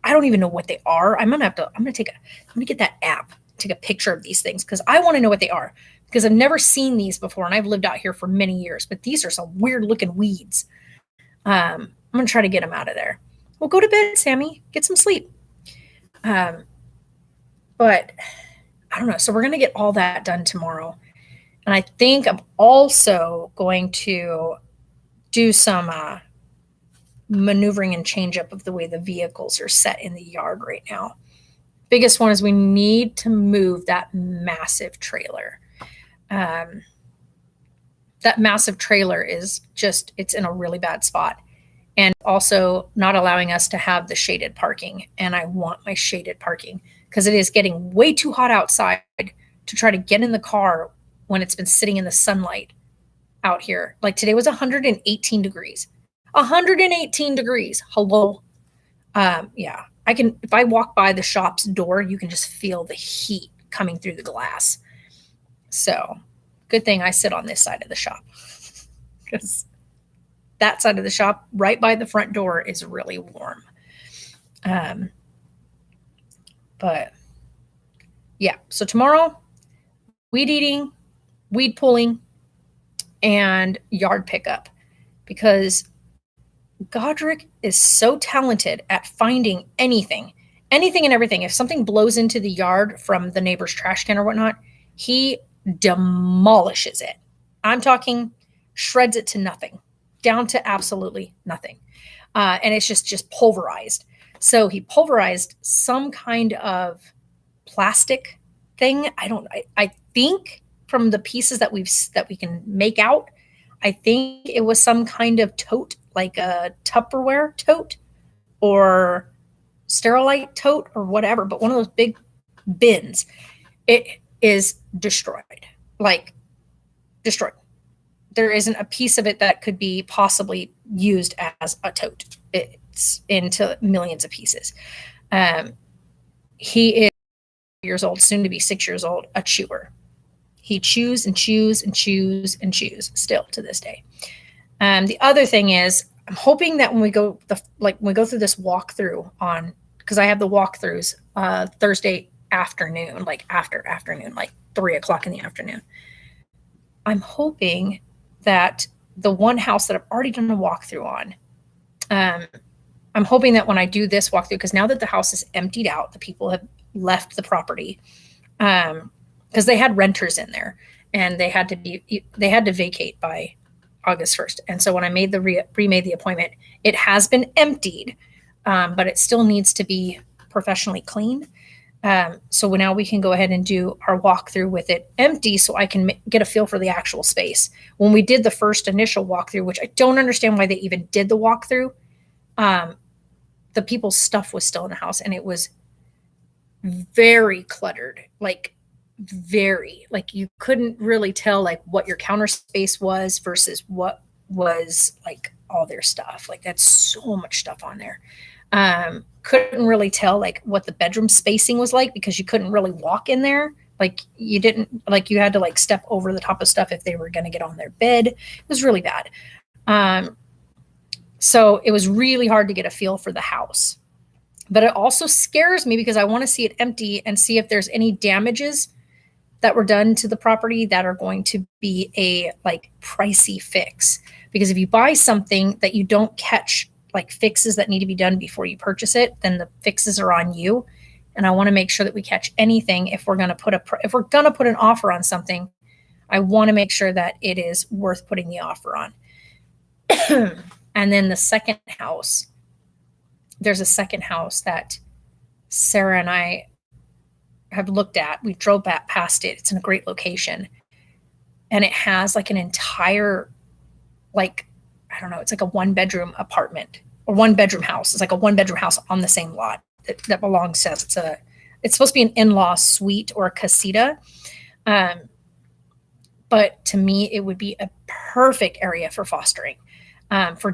I don't even know what they are. I'm going to get that app, take a picture of these things because I want to know what they are because I've never seen these before and I've lived out here for many years, but these are some weird looking weeds. I'm going to try to get them out of there. Well, go to bed, Sammy, get some sleep. But I don't know. So we're going to get all that done tomorrow. And I think I'm also going to do some maneuvering and change up of the way the vehicles are set in the yard right now. Biggest one is we need to move that massive trailer. That massive trailer is just, it's in a really bad spot. And also not allowing us to have the shaded parking. And I want my shaded parking because it is getting way too hot outside to try to get in the car when it's been sitting in the sunlight out here. Like today was 118 degrees. 118 degrees. Hello. Yeah. I can, if I walk by the shop's door, you can just feel the heat coming through the glass. So good thing I sit on this side of the shop because that side of the shop right by the front door is really warm. But yeah, so tomorrow, weed eating, weed pulling, and yard pickup because Godric is so talented at finding anything and everything. If something blows into the yard from the neighbor's trash can or whatnot, he demolishes it. I'm talking shreds it to nothing, down to absolutely nothing. And it's just pulverized. So he pulverized some kind of plastic thing. I think from the pieces that we can make out, I think it was some kind of tote, like a Tupperware tote or Sterilite tote or whatever, but one of those big bins. It is destroyed, like destroyed. There isn't a piece of it that could be possibly used as a tote. It's into millions of pieces. He is years old, soon to be 6 years old, a chewer. He chews and chews and chews and chews still to this day. The other thing is, I'm hoping that when we go through this walkthrough on, because I have the walkthroughs Thursday afternoon, like afternoon, like 3:00 in the afternoon. I'm hoping that the one house that I've already done a walkthrough on, I'm hoping that when I do this walkthrough, because now that the house is emptied out, the people have left the property, because they had renters in there and they had to vacate by August 1st. And so when I made remade the appointment, it has been emptied, but it still needs to be professionally cleaned. So now we can go ahead and do our walkthrough with it empty so I can get a feel for the actual space. When we did the first initial walkthrough, which I don't understand why they even did the walkthrough, the people's stuff was still in the house and it was very cluttered, like you couldn't really tell like what your counter space was versus what was like all their stuff. Like that's so much stuff on there. Couldn't really tell like what the bedroom spacing was like because you couldn't really walk in there. Like you had to like step over the top of stuff if they were going to get on their bed. It was really bad. So it was really hard to get a feel for the house, but it also scares me because I want to see it empty and see if there's any damages that were done to the property that are going to be a like pricey fix. Because if you buy something that you don't catch like fixes that need to be done before you purchase it, then the fixes are on you. And I want to make sure that we catch anything if we're going to put an offer on something. I want to make sure that it is worth putting the offer on. And then the second house, there's a second house that Sarah and I have looked at. We drove back past it. It's in a great location. And it has like an entire, like, I don't know, it's like a 1-bedroom apartment or 1-bedroom house. It's like a 1-bedroom house on the same lot that belongs to us. It's supposed to be an in-law suite or a casita. But to me, it would be a perfect area for fostering, for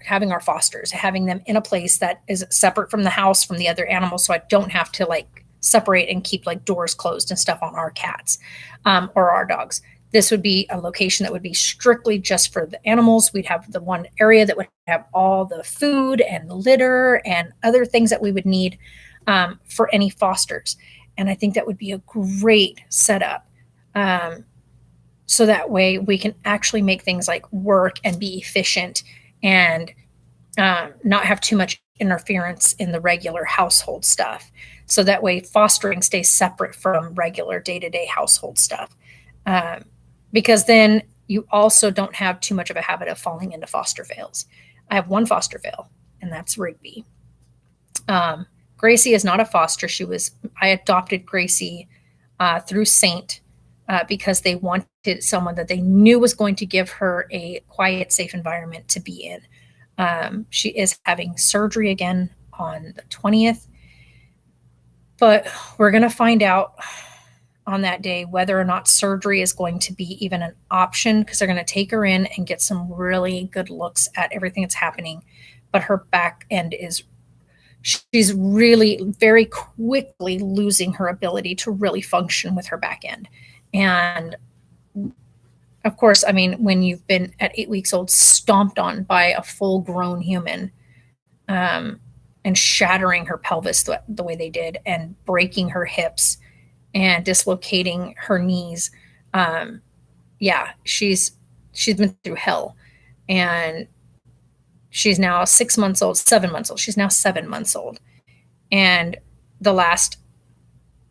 having our fosters, having them in a place that is separate from the house, from the other animals. So I don't have to like separate and keep like doors closed and stuff on our cats, or our dogs. This would be a location that would be strictly just for the animals. We'd have the one area that would have all the food and the litter and other things that we would need, for any fosters. And I think that would be a great setup. So that way we can actually make things like work and be efficient and not have too much interference in the regular household stuff. So that way fostering stays separate from regular day-to-day household stuff. Because then you also don't have too much of a habit of falling into foster fails. I have one foster fail, and that's Rigby. Gracie is not a foster. I adopted Gracie through Saint, because they wanted someone that they knew was going to give her a quiet, safe environment to be in. She is having surgery again on the 20th, but we're going to find out on that day whether or not surgery is going to be even an option, because they're going to take her in and get some really good looks at everything that's happening. But her back end she's really very quickly losing her ability to really function with her back end. And of course, I mean, when you've been at 8 weeks old, stomped on by a full grown human, and shattering her pelvis the way they did, and breaking her hips and dislocating her knees. Yeah, she's been through hell, and she's now 7 months old. She's now 7 months old. And the last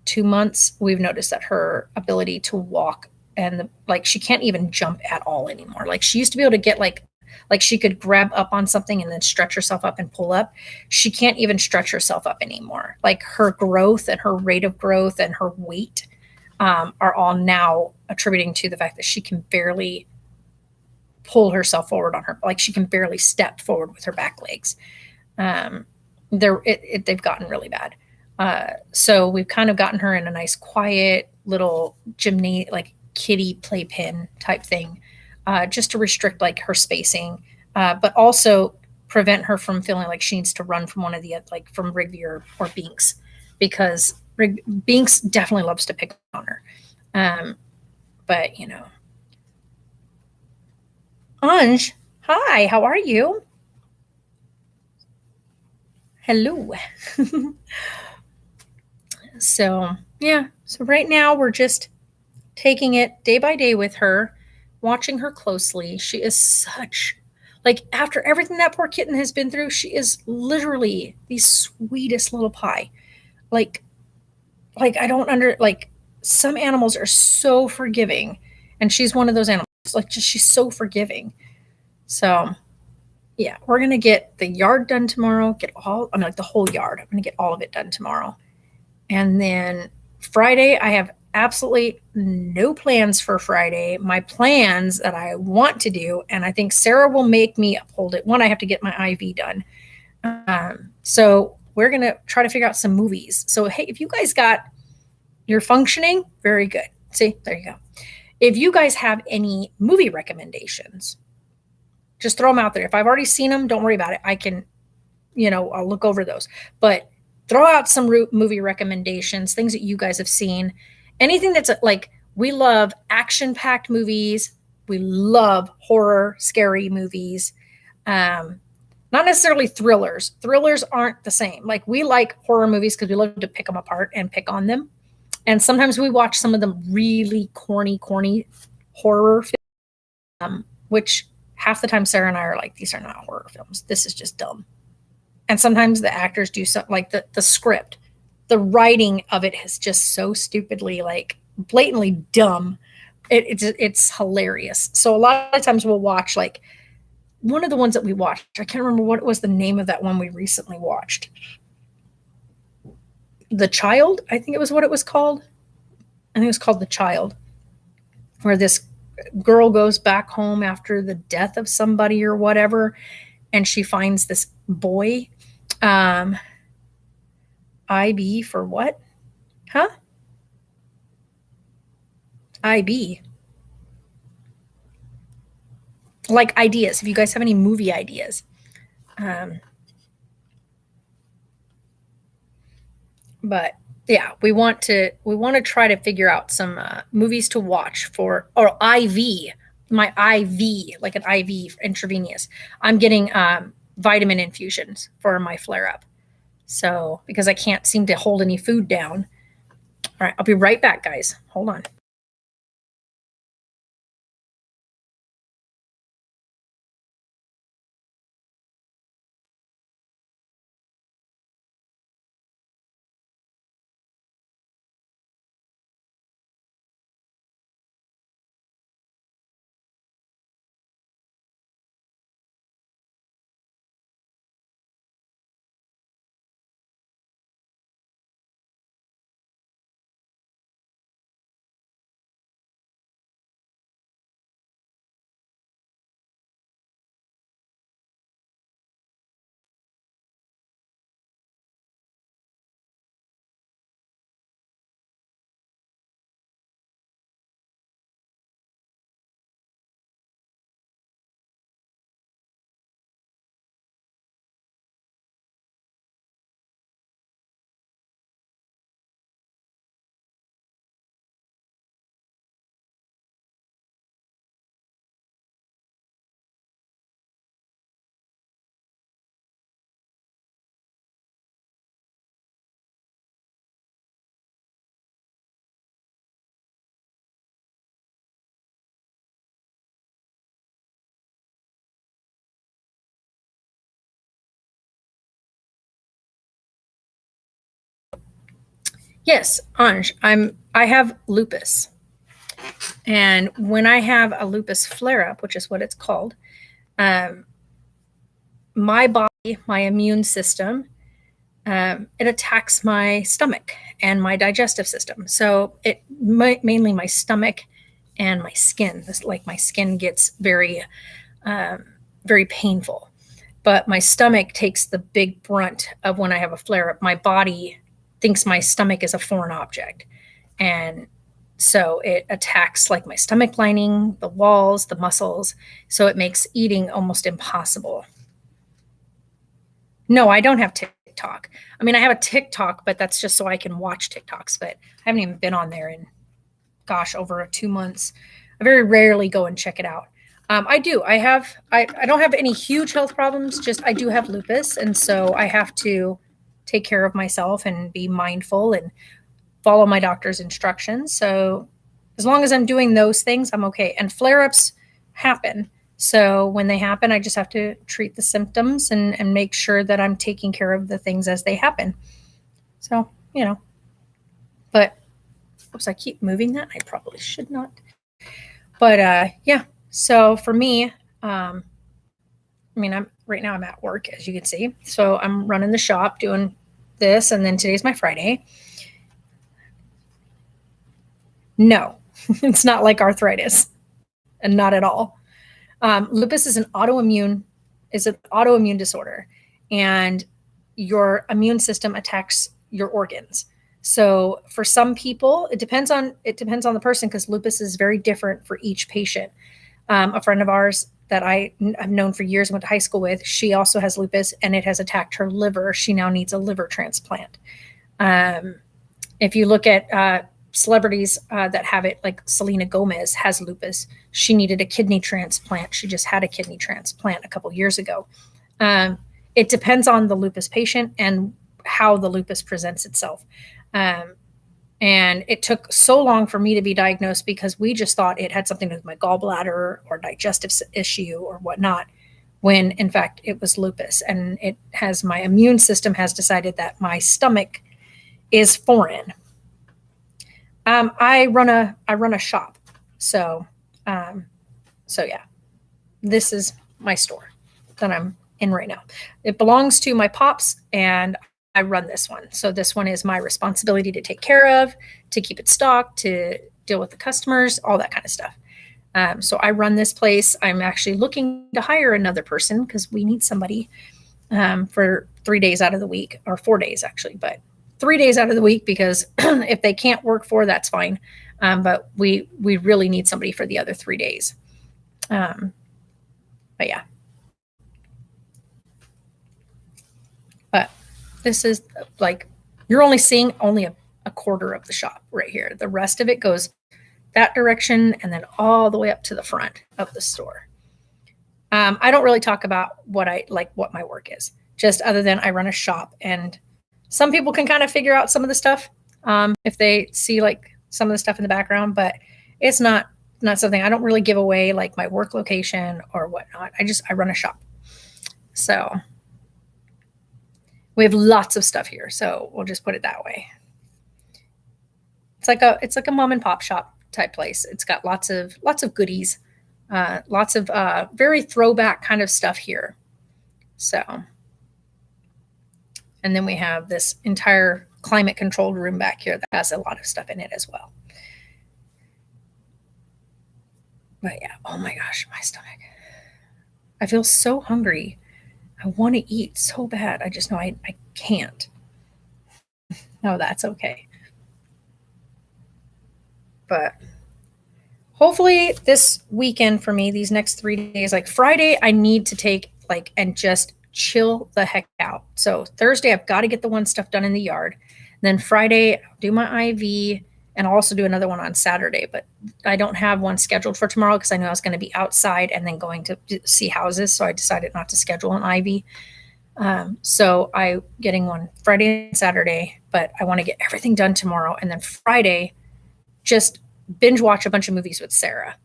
2 months, we've noticed that her ability to walk and she can't even jump at all anymore. Like she used to be able to get like she could grab up on something and then stretch herself up and pull up. She can't even stretch herself up anymore. Like her growth and her rate of growth and her weight, are all now attributing to the fact that she can barely pull herself forward she can barely step forward with her back legs. They've gotten really bad. So we've kind of gotten her in a nice, quiet little kiddie playpen type thing, just to restrict like her spacing, but also prevent her from feeling like she needs to run from one of the from Rigby or Binks, because Binks definitely loves to pick on her. But Anj, hi, how are you? Hello. So right now we're just taking it day by day with her, watching her closely. She is after everything that poor kitten has been through, she is literally the sweetest little pie. Some animals are so forgiving, and she's one of those animals. She's so forgiving. So yeah, we're going to get the yard done tomorrow, the whole yard. I'm going to get all of it done tomorrow. And then Friday, I have absolutely no plans for Friday. My plans that I want to do, and I think Sarah will make me uphold it. One, I have to get my IV done. So we're going to try to figure out some movies. So, hey, if you guys you're functioning, very good. See, there you go. If you guys have any movie recommendations, just throw them out there. If I've already seen them, don't worry about it. I can, I'll look over those. But throw out some movie recommendations, things that you guys have seen. Anything that's we love action-packed movies. We love horror, scary movies. Not necessarily thrillers. Thrillers aren't the same. We like horror movies because we love to pick them apart and pick on them. And sometimes we watch some of the really corny horror films, which half the time Sarah and I are like, these are not horror films. This is just dumb. And sometimes the actors do something like the script, the writing of it is just so stupidly, like blatantly dumb. It's hilarious. So a lot of times we'll watch like one of the ones that we watched. I can't remember what was the name of that one we recently watched. The Child, I think it was what it was called. I think it was called The Child, where this girl goes back home after the death of somebody or whatever, and she finds this boy. IB for what? Huh? IB. Like ideas. If you guys have any movie ideas. But yeah, we want to try to figure out some movies to watch for, or IV, my IV, like an IV intravenous. I'm getting vitamin infusions for my flare up. So because I can't seem to hold any food down. All right, I'll be right back, guys. Hold on. Yes, Anj, I have lupus. And when I have a lupus flare up, which is what it's called, my body, my immune system, it attacks my stomach and my digestive system. So it mainly my stomach and my skin. Like my skin gets very painful. But my stomach takes the big brunt of when I have a flare up. My body thinks my stomach is a foreign object. And so it attacks like my stomach lining, the walls, the muscles. So it makes eating almost impossible. No, I don't have TikTok. I mean, I have a TikTok, but that's just so I can watch TikToks. But I haven't even been on there in, gosh, over 2 months. I very rarely go and check it out. I do. I don't have any huge health problems. Just I do have lupus, and so I have to take care of myself and be mindful and follow my doctor's instructions. So as long as I'm doing those things, I'm okay. And flare ups happen. So when they happen, I just have to treat the symptoms and make sure that I'm taking care of the things as they happen. So, but oops, I keep moving that. I probably should not. But yeah, so for me, I'm right now I'm at work, as you can see. So I'm running the shop doing this, and then today's my Friday. No, it's not like arthritis, and not at all. Lupus is an autoimmune disorder, and your immune system attacks your organs. So for some people, it depends on the person, because lupus is very different for each patient. A friend of ours that I've known for years, went to high school with, she also has lupus, and it has attacked her liver. She now needs a liver transplant. If you look at celebrities that have it, like Selena Gomez has lupus. She needed a kidney transplant. She just had a kidney transplant a couple years ago. It depends on the lupus patient and how the lupus presents itself. And it took so long for me to be diagnosed because we just thought it had something to do with my gallbladder or digestive issue or whatnot, when in fact it was lupus. And it has, my immune system has decided that my stomach is foreign. I run a shop. So yeah, this is my store that I'm in right now. It belongs to my pops, and I run this one. So this one is my responsibility to take care of, to keep it stocked, to deal with the customers, all that kind of stuff. So I run this place. I'm actually looking to hire another person because we need somebody for 3 days out of the week, or 4 days actually, but 3 days out of the week, because if they can't work 4, that's fine. But we really need somebody for the other 3 days. But yeah. But this is like, you're only seeing only a quarter of the shop right here. The rest of it goes that direction and then all the way up to the front of the store. I don't really talk about what my work is, just other than I run a shop, and some people can kind of figure out some of the stuff if they see like some of the stuff in the background, but it's not something, I don't really give away like my work location or whatnot. I run a shop. So we have lots of stuff here, so we'll just put it that way. It's like a mom and pop shop type place. It's got lots of goodies, lots of very throwback kind of stuff here. So, and then we have this entire climate controlled room back here that has a lot of stuff in it as well. But yeah, oh my gosh, my stomach. I feel so hungry. I want to eat so bad. I just know I can't. No, that's okay. But hopefully this weekend for me, these next 3 days, like Friday, I need to take like and just chill the heck out. So Thursday, I've got to get the one stuff done in the yard. Then Friday, I'll do my IV, and I'll also do another one on Saturday. But I don't have one scheduled for tomorrow because I knew I was going to be outside and then going to see houses. So I decided not to schedule an IV. So I'm getting one Friday and Saturday, but I want to get everything done tomorrow. And then Friday, just binge watch a bunch of movies with Sarah.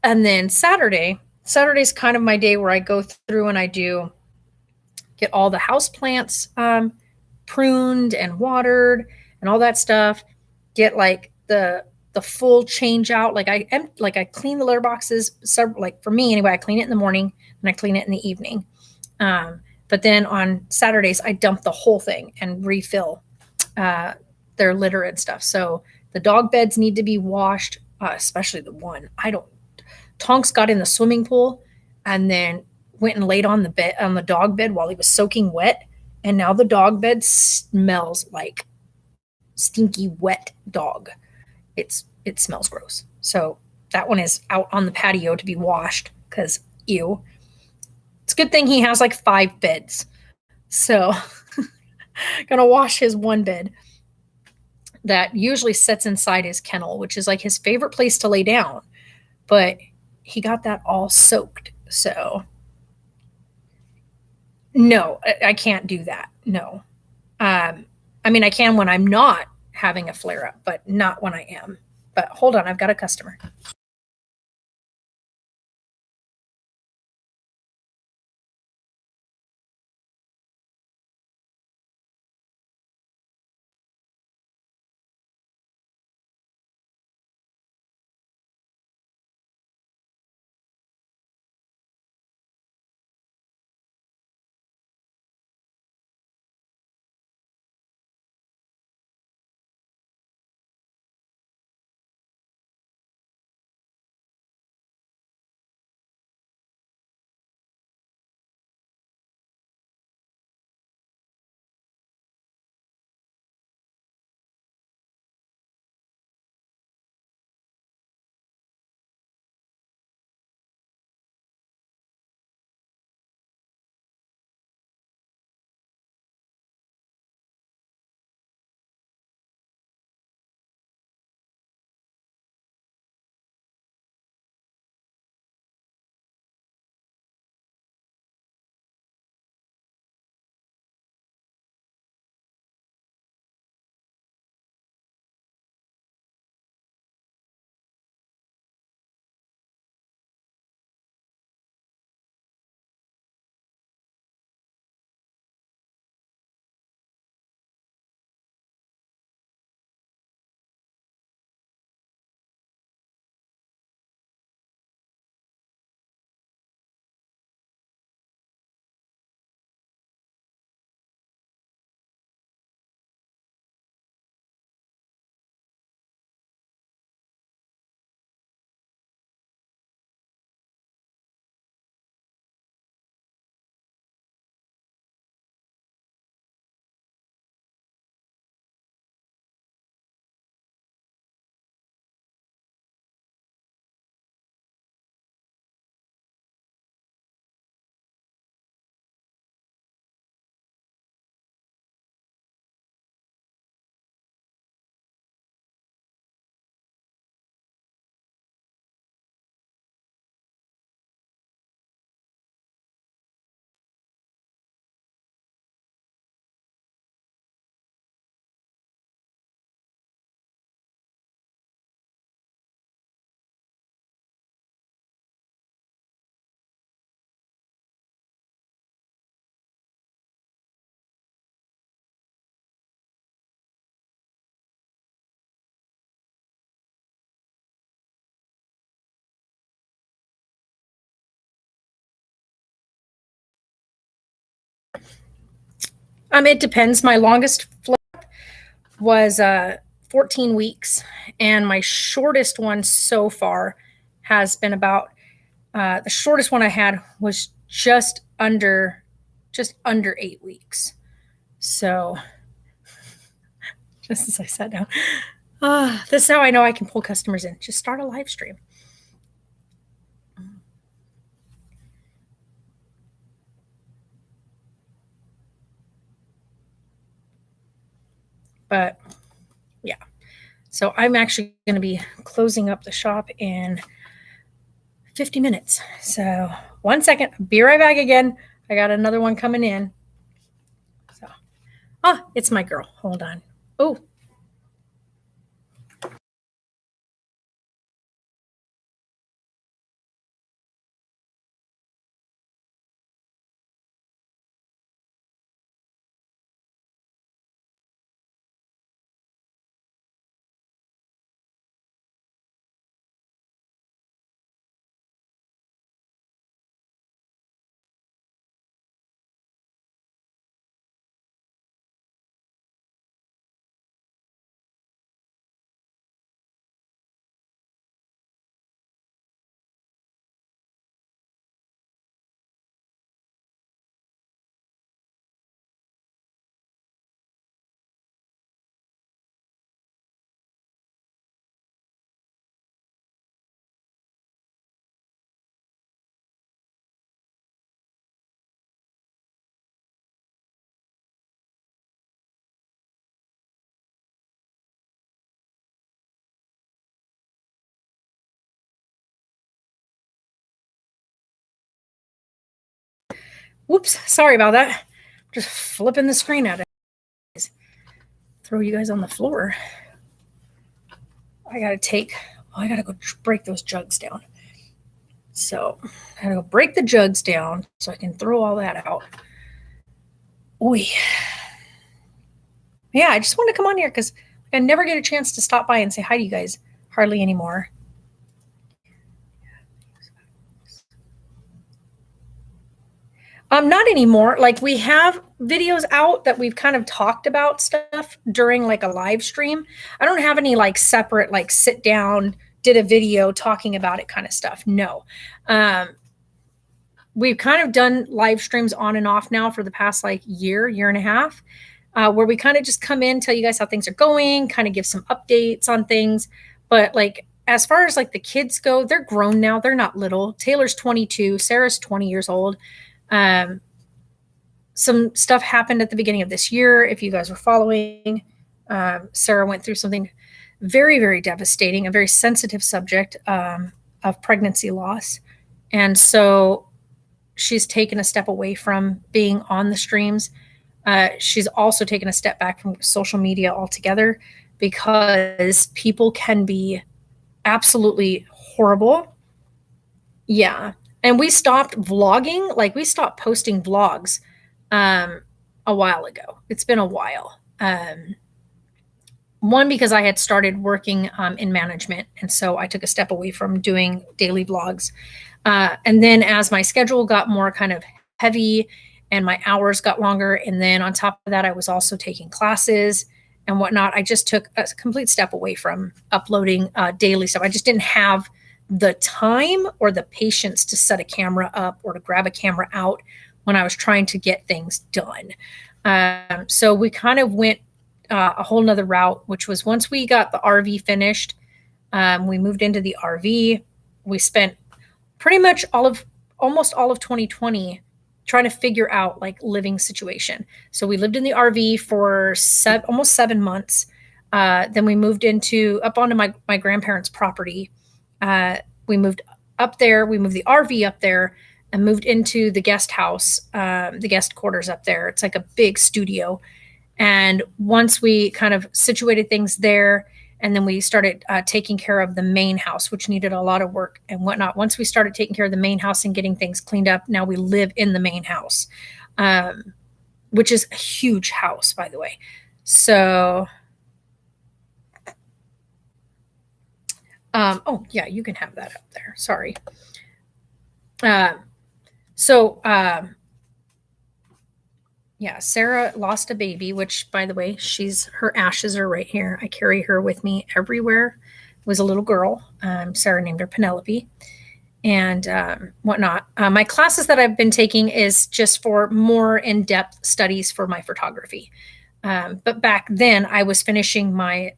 And then Saturday's kind of my day where I go through and I do get all the house plants pruned and watered and all that stuff. Get like the full change out. Like I clean the litter boxes. Like for me anyway, I clean it in the morning and I clean it in the evening. But then on Saturdays, I dump the whole thing and refill their litter and stuff. So the dog beds need to be washed, especially the one. Tonks got in the swimming pool and then went and laid on the dog bed while he was soaking wet. And now the dog bed smells like stinky, wet dog. It smells gross. So that one is out on the patio to be washed because ew. It's a good thing he has like 5 beds. So gonna wash his one bed that usually sits inside his kennel, which is like his favorite place to lay down. But he got that all soaked. So no, I can't do that. No. I mean, I can when I'm not having a flare up, but not when I am. But hold on, I've got a customer. It depends. My longest flip was 14 weeks, and my shortest one so far has been about the shortest one I had was just under 8 weeks. So just as I sat down, this is how I know I can pull customers in. Just start a live stream. But yeah, so I'm actually going to be closing up the shop in 50 minutes. So 1 second, be right back again. I got another one coming in. So, it's my girl. Hold on. Oh, whoops. Sorry about that. Just flipping the screen at it. Throw you guys on the floor. I got to go break those jugs down. So I got to go break the jugs down so I can throw all that out. Oy. Yeah, I just wanted to come on here because I never get a chance to stop by and say hi to you guys hardly anymore. Not anymore. Like, we have videos out that we've kind of talked about stuff during like a live stream. I don't have any like separate, like sit down, did a video talking about it kind of stuff. No. We've kind of done live streams on and off now for the past like year and a half, where we kind of just come in, tell you guys how things are going, kind of give some updates on things. But like, as far as like the kids go, they're grown now. They're not little. Taylor's 22. Sarah's 20 years old. Some stuff happened at the beginning of this year. If you guys were following, Sarah went through something very, very devastating, a very sensitive subject of pregnancy loss. And so she's taken a step away from being on the streams. She's also taken a step back from social media altogether because people can be absolutely horrible. Yeah. And we stopped vlogging, like we stopped posting vlogs a while ago. It's been a while. One, because I had started working in management, and so I took a step away from doing daily vlogs. And then as my schedule got more kind of heavy and my hours got longer, and then on top of that, I was also taking classes and whatnot, I just took a complete step away from uploading daily stuff. I just didn't have the time or the patience to set a camera up or to grab a camera out when I was trying to get things done. So we kind of went a whole nother route, which was once we got the RV finished, we moved into the RV. We spent pretty much almost all of 2020 trying to figure out like living situation. So we lived in the RV for almost 7 months. Then we moved up onto my grandparents' property. We moved up there. We moved the RV up there and moved into the guest house, the guest quarters up there. It's like a big studio. And once we kind of situated things there, and then we started taking care of the main house, which needed a lot of work and whatnot. Once we started taking care of the main house and getting things cleaned up, now we live in the main house, which is a huge house, by the way. So, oh yeah, you can have that up there. Sorry. So Yeah, Sarah lost a baby, which, by the way, her ashes are right here. I carry her with me everywhere. It was a little girl. Sarah named her Penelope, and whatnot. My classes that I've been taking is just for more in-depth studies for my photography. But back then, I was finishing my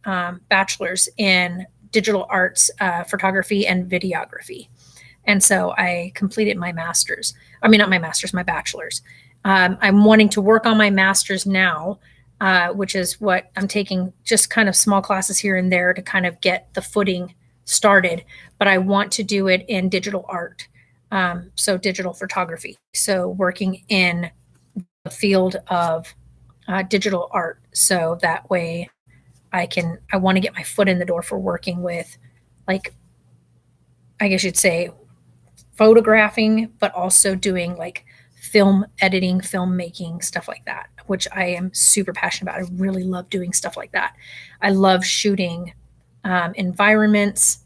bachelor's in digital arts, photography, and videography. And so I completed my master's. I mean, not my master's, my bachelor's. I'm wanting to work on my master's now, which is what I'm taking, just kind of small classes here and there to kind of get the footing started. But I want to do it in digital art, so digital photography. So working in the field of digital art. So that way I want to get my foot in the door for working with, like, I guess you'd say photographing, but also doing like film editing, filmmaking, stuff like that, which I am super passionate about. I really love doing stuff like that. I love shooting environments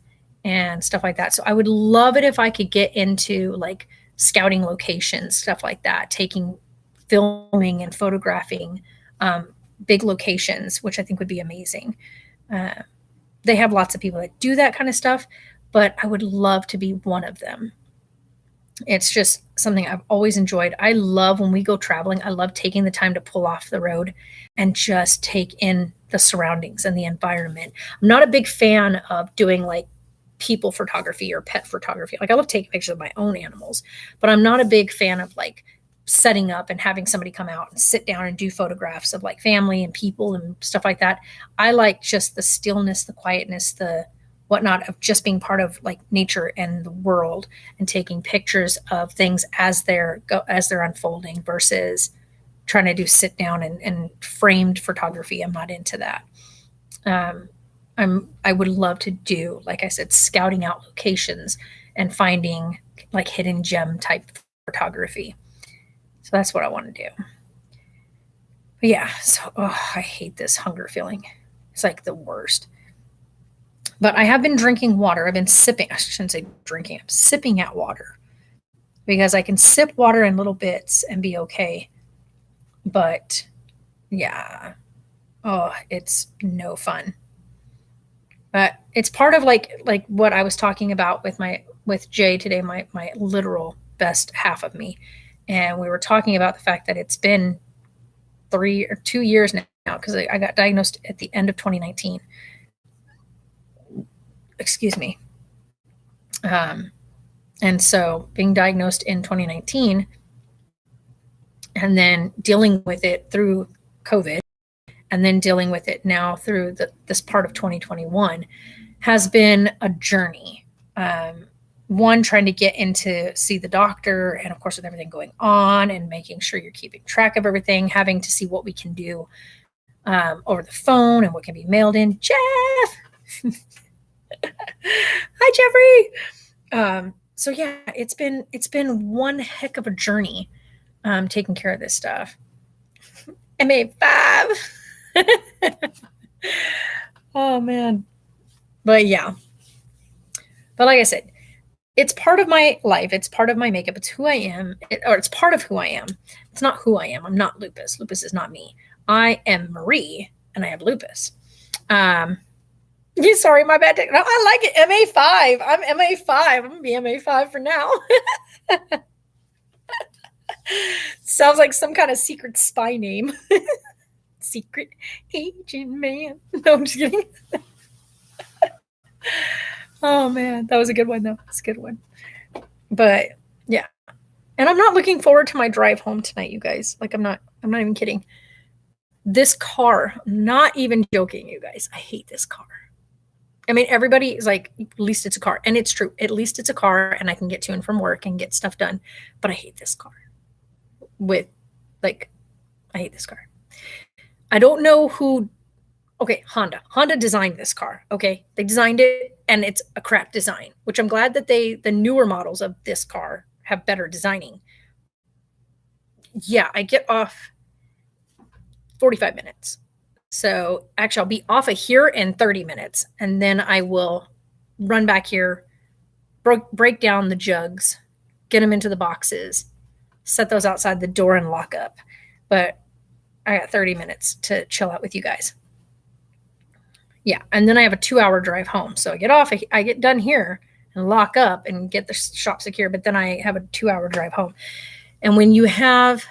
and stuff like that. So I would love it if I could get into like scouting locations, stuff like that, taking filming and photographing big locations, which I think would be amazing. Uh, they have lots of people that do that kind of stuff, but I would love to be one of them. It's just something I've always enjoyed. I love when we go traveling, I love taking the time to pull off the road and just take in the surroundings and the environment. I'm not a big fan of doing like people photography or pet photography. Like I love taking pictures of my own animals, but I'm not a big fan of like setting up and having somebody come out and sit down and do photographs of like family and people and stuff like that. I like just the stillness, the quietness, the whatnot of just being part of like nature and the world and taking pictures of things as they're unfolding versus trying to do sit down and framed photography. I'm not into that. I would love to do, like I said, scouting out locations and finding like hidden gem type photography. So that's what I want to do. But yeah, so I hate this hunger feeling. It's like the worst. But I have been drinking water. I've been sipping. I shouldn't say drinking. I'm sipping at water because I can sip water in little bits and be okay. But yeah, it's no fun. But it's part of like what I was talking about with Jay today, my literal best half of me, and we were talking about the fact that it's been 2 years now because I got diagnosed at the end of 2019. Excuse me. And so being diagnosed in 2019 and then dealing with it through COVID and then dealing with it now through this part of 2021 has been a journey. One, trying to get in to see the doctor, and of course, with everything going on and making sure you're keeping track of everything, having to see what we can do over the phone and what can be mailed in. Jeff! Hi, Jeffrey! So yeah, it's been one heck of a journey taking care of this stuff. MA5. Oh man. But yeah. But like I said, it's part of my life. It's part of my makeup. It's who I am, or it's part of who I am. It's not who I am. I'm not lupus. Lupus is not me. I am Marie, and I have lupus. Sorry, my bad. No, I like it. MA5. I'm MA5. I'm gonna be MA5 for now. Sounds like some kind of secret spy name. Secret agent man. No, I'm just kidding. Oh man, that was a good one though. It's a good one. But yeah. And I'm not looking forward to my drive home tonight, you guys. Like I'm not even kidding. This car, I'm not even joking, you guys. I hate this car. I mean, everybody is like, at least it's a car. And it's true. At least it's a car and I can get to and from work and get stuff done. But I hate this car. I hate this car. I don't know who. Okay, Honda. Honda designed this car. Okay, they designed it, and it's a crap design. Which I'm glad that the newer models of this car have better designing. Yeah, I get off 45 minutes. So actually, I'll be off of here in 30 minutes, and then I will run back here, break down the jugs, get them into the boxes, set those outside the door, and lock up. But I got 30 minutes to chill out with you guys. Yeah. And then I have a 2-hour drive home. So I get off, I get done here and lock up and get the shop secure. But then I have a 2-hour drive home. And when you have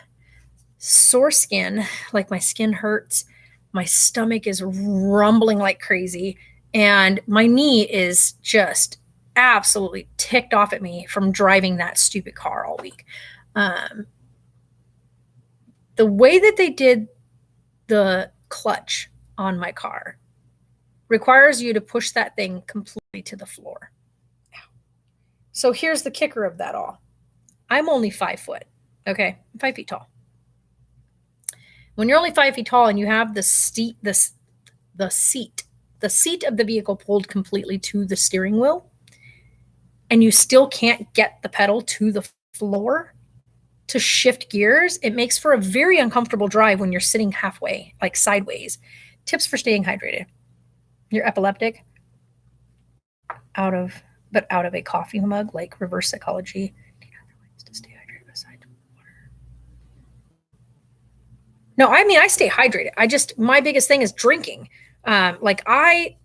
sore skin, like my skin hurts, my stomach is rumbling like crazy, and my knee is just absolutely ticked off at me from driving that stupid car all week. The way that they did the clutch on my car requires you to push that thing completely to the floor. So here's the kicker of that all. I'm only 5 foot. Okay, I'm 5 feet tall. When you're only 5 feet tall and you have the seat of the vehicle pulled completely to the steering wheel, and you still can't get the pedal to the floor to shift gears, it makes for a very uncomfortable drive when you're sitting halfway, like sideways. Tips for staying hydrated. You're epileptic, out of a coffee mug, like reverse psychology. To stay hydrated beside water. No, I mean, I stay hydrated. My biggest thing is drinking. I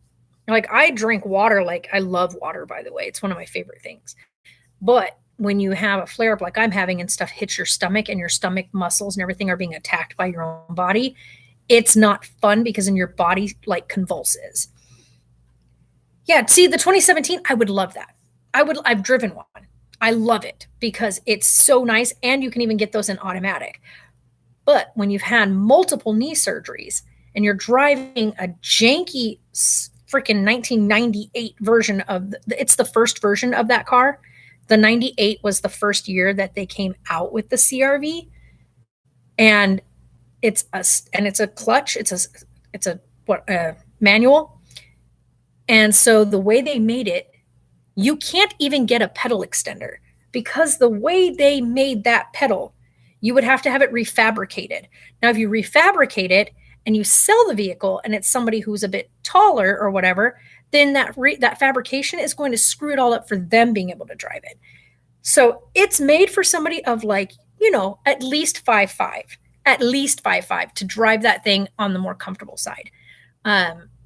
drink water. Like, I love water, by the way. It's one of my favorite things. But when you have a flare up like I'm having and stuff hits your stomach and your stomach muscles and everything are being attacked by your own body, it's not fun because then your body like convulses. Yeah, see, the 2017, I would love that. I've driven one. I love it because it's so nice, and you can even get those in automatic. But when you've had multiple knee surgeries and you're driving a janky freaking 1998 version it's the first version of that car. The 98 was the first year that they came out with the CRV, and it's a clutch. It's a manual. And so the way they made it, you can't even get a pedal extender because the way they made that pedal, you would have to have it refabricated. Now, if you refabricate it and you sell the vehicle and it's somebody who's a bit taller or whatever, then that fabrication is going to screw it all up for them being able to drive it. So it's made for somebody of like, at least 5'5", to drive that thing on the more comfortable side.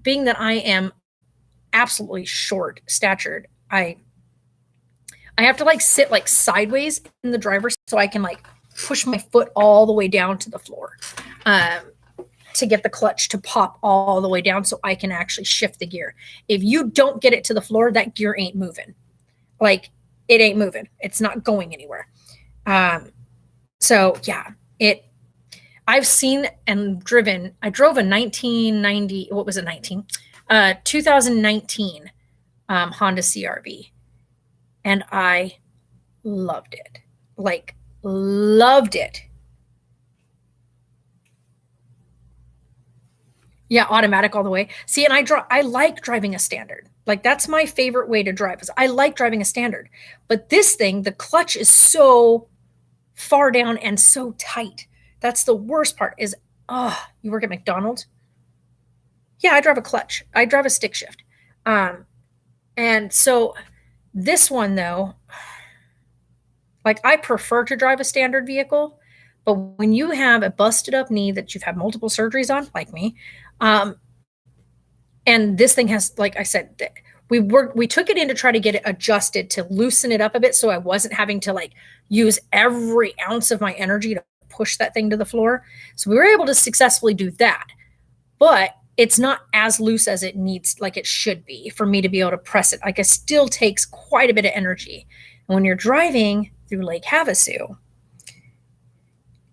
Being that I am absolutely short statured, I have to like sit like sideways in the driver's so I can like push my foot all the way down to the floor to get the clutch to pop all the way down so I can actually shift the gear. If you don't get it to the floor, that gear ain't moving. Like, it ain't moving. It's not going anywhere. So yeah, I've seen and driven. I drove a 2019 Honda CRV, and I loved it. Like, loved it. Yeah, automatic all the way. See, and I like driving a standard. Like, that's my favorite way to drive, is I like driving a standard. But this thing, the clutch is so far down and so tight. That's the worst part is, you work at McDonald's? Yeah, I drive a clutch. I drive a stick shift. And so this one, though, like, I prefer to drive a standard vehicle. But when you have a busted up knee that you've had multiple surgeries on, like me, and this thing has, like I said, we took it in to try to get it adjusted to loosen it up a bit so I wasn't having to like use every ounce of my energy to push that thing to the floor. So we were able to successfully do that. But it's not as loose as it needs, like it should be, for me to be able to press it. Like, it still takes quite a bit of energy. And when you're driving through Lake Havasu,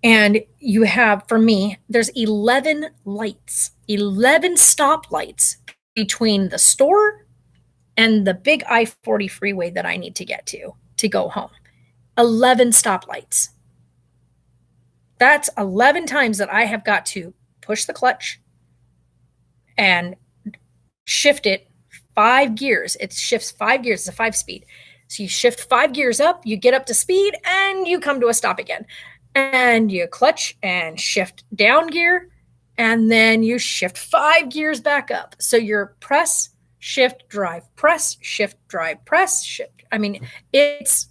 and you have, for me, there's 11 stoplights between the store and the big I-40 freeway that I need to get to go home. 11 stoplights. That's 11 times that I have got to push the clutch and shift it 5 gears. It shifts 5 gears. It's a 5-speed. So you shift 5 gears up, you get up to speed, and you come to a stop again. And you clutch and shift down gear, and then you shift 5 gears back up. So you're press, shift, drive, press, shift, drive, press, shift. I mean, it's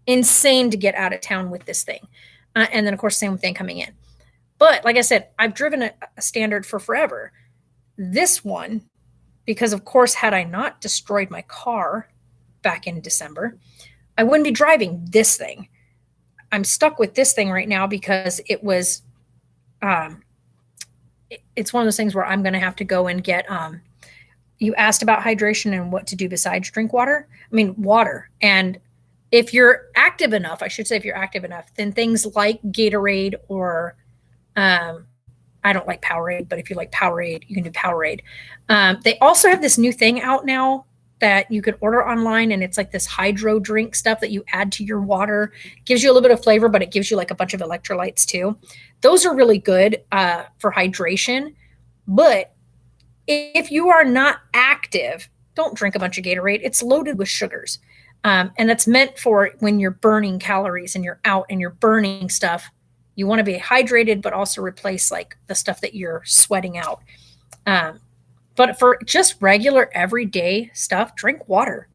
insane to get out of town with this thing. And then, of course, same thing coming in. But like I said, I've driven a standard for forever. This one, because of course, had I not destroyed my car back in December, I wouldn't be driving this thing. I'm stuck with this thing right now because it was, it's one of those things where I'm going to have to go and get, you asked about hydration and what to do besides drink water. I mean, water. And if you're active enough, I should say, if you're active enough, then things like Gatorade or, I don't like Powerade, but if you like Powerade, you can do Powerade. They also have this new thing out now that you could order online, and it's like this hydro drink stuff that you add to your water. It gives you a little bit of flavor, but it gives you like a bunch of electrolytes too. Those are really good for hydration. But if you are not active, don't drink a bunch of Gatorade. It's loaded with sugars. And that's meant for when you're burning calories and you're out and you're burning stuff. You want to be hydrated, but also replace like the stuff that you're sweating out. But for just regular everyday stuff, drink water.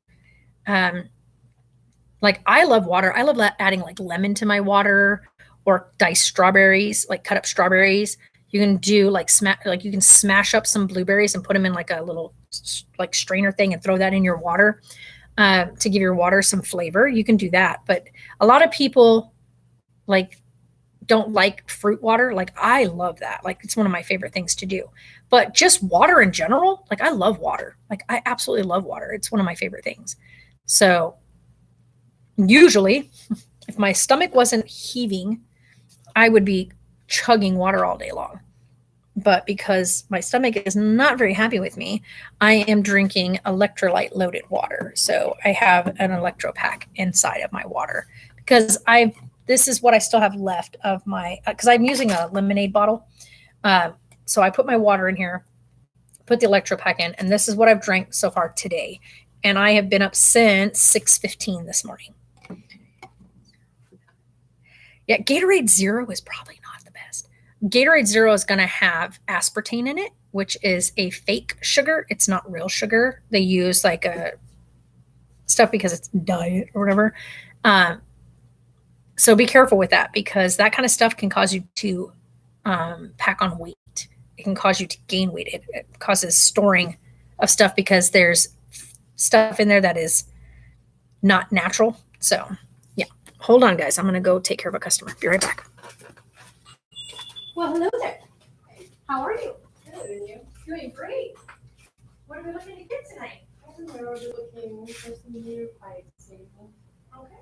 Like I love water. I love adding like lemon to my water or diced strawberries, like cut up strawberries. You can do like you can smash up some blueberries and put them in like a little like strainer thing and throw that in your water to give your water some flavor. You can do that. But a lot of people like don't like fruit water. Like I love that. Like it's one of my favorite things to do. But just water in general, like I love water. Like I absolutely love water. It's one of my favorite things. So usually if my stomach wasn't heaving, I would be chugging water all day long. But because my stomach is not very happy with me, I am drinking electrolyte loaded water. So I have an electro pack inside of my water because this is what I still have left of my, because I'm using a lemonade bottle. So I put my water in here, put the electro pack in, and this is what I've drank so far today. And I have been up since 6:15 this morning. Yeah, Gatorade Zero is probably not the best. Gatorade Zero is going to have aspartame in it, which is a fake sugar. It's not real sugar. They use like a stuff because it's diet or whatever. So be careful with that because that kind of stuff can cause you to pack on weight. It can cause you to gain weight. It causes storing of stuff because there's stuff in there that is not natural. So yeah, hold on guys. I'm going to go take care of a customer. Be right back. Well, hello there. How are you? Good, and you? Doing great. What are we looking to get tonight? I don't know, we're looking for some new pipes, maybe. Okay.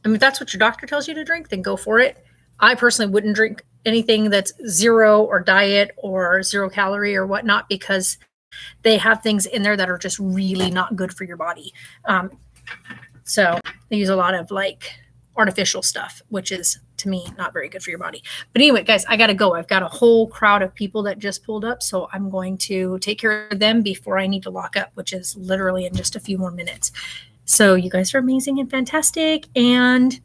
I mean, if that's what your doctor tells you to drink, then go for it. I personally wouldn't drink anything that's zero or diet or 0 calorie or whatnot, because they have things in there that are just really not good for your body. So they use a lot of like artificial stuff, which is, to me, not very good for your body. But anyway, guys, I got to go. I've got a whole crowd of people that just pulled up, so I'm going to take care of them before I need to lock up, which is literally in just a few more minutes. So you guys are amazing and fantastic. And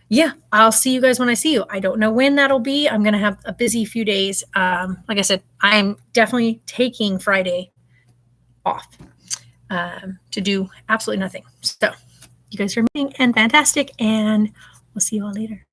yeah, I'll see you guys when I see you. I don't know when that'll be. I'm going to have a busy few days. Like I said, I'm definitely taking Friday off to do absolutely nothing. So you guys are amazing and fantastic, and we'll see you all later.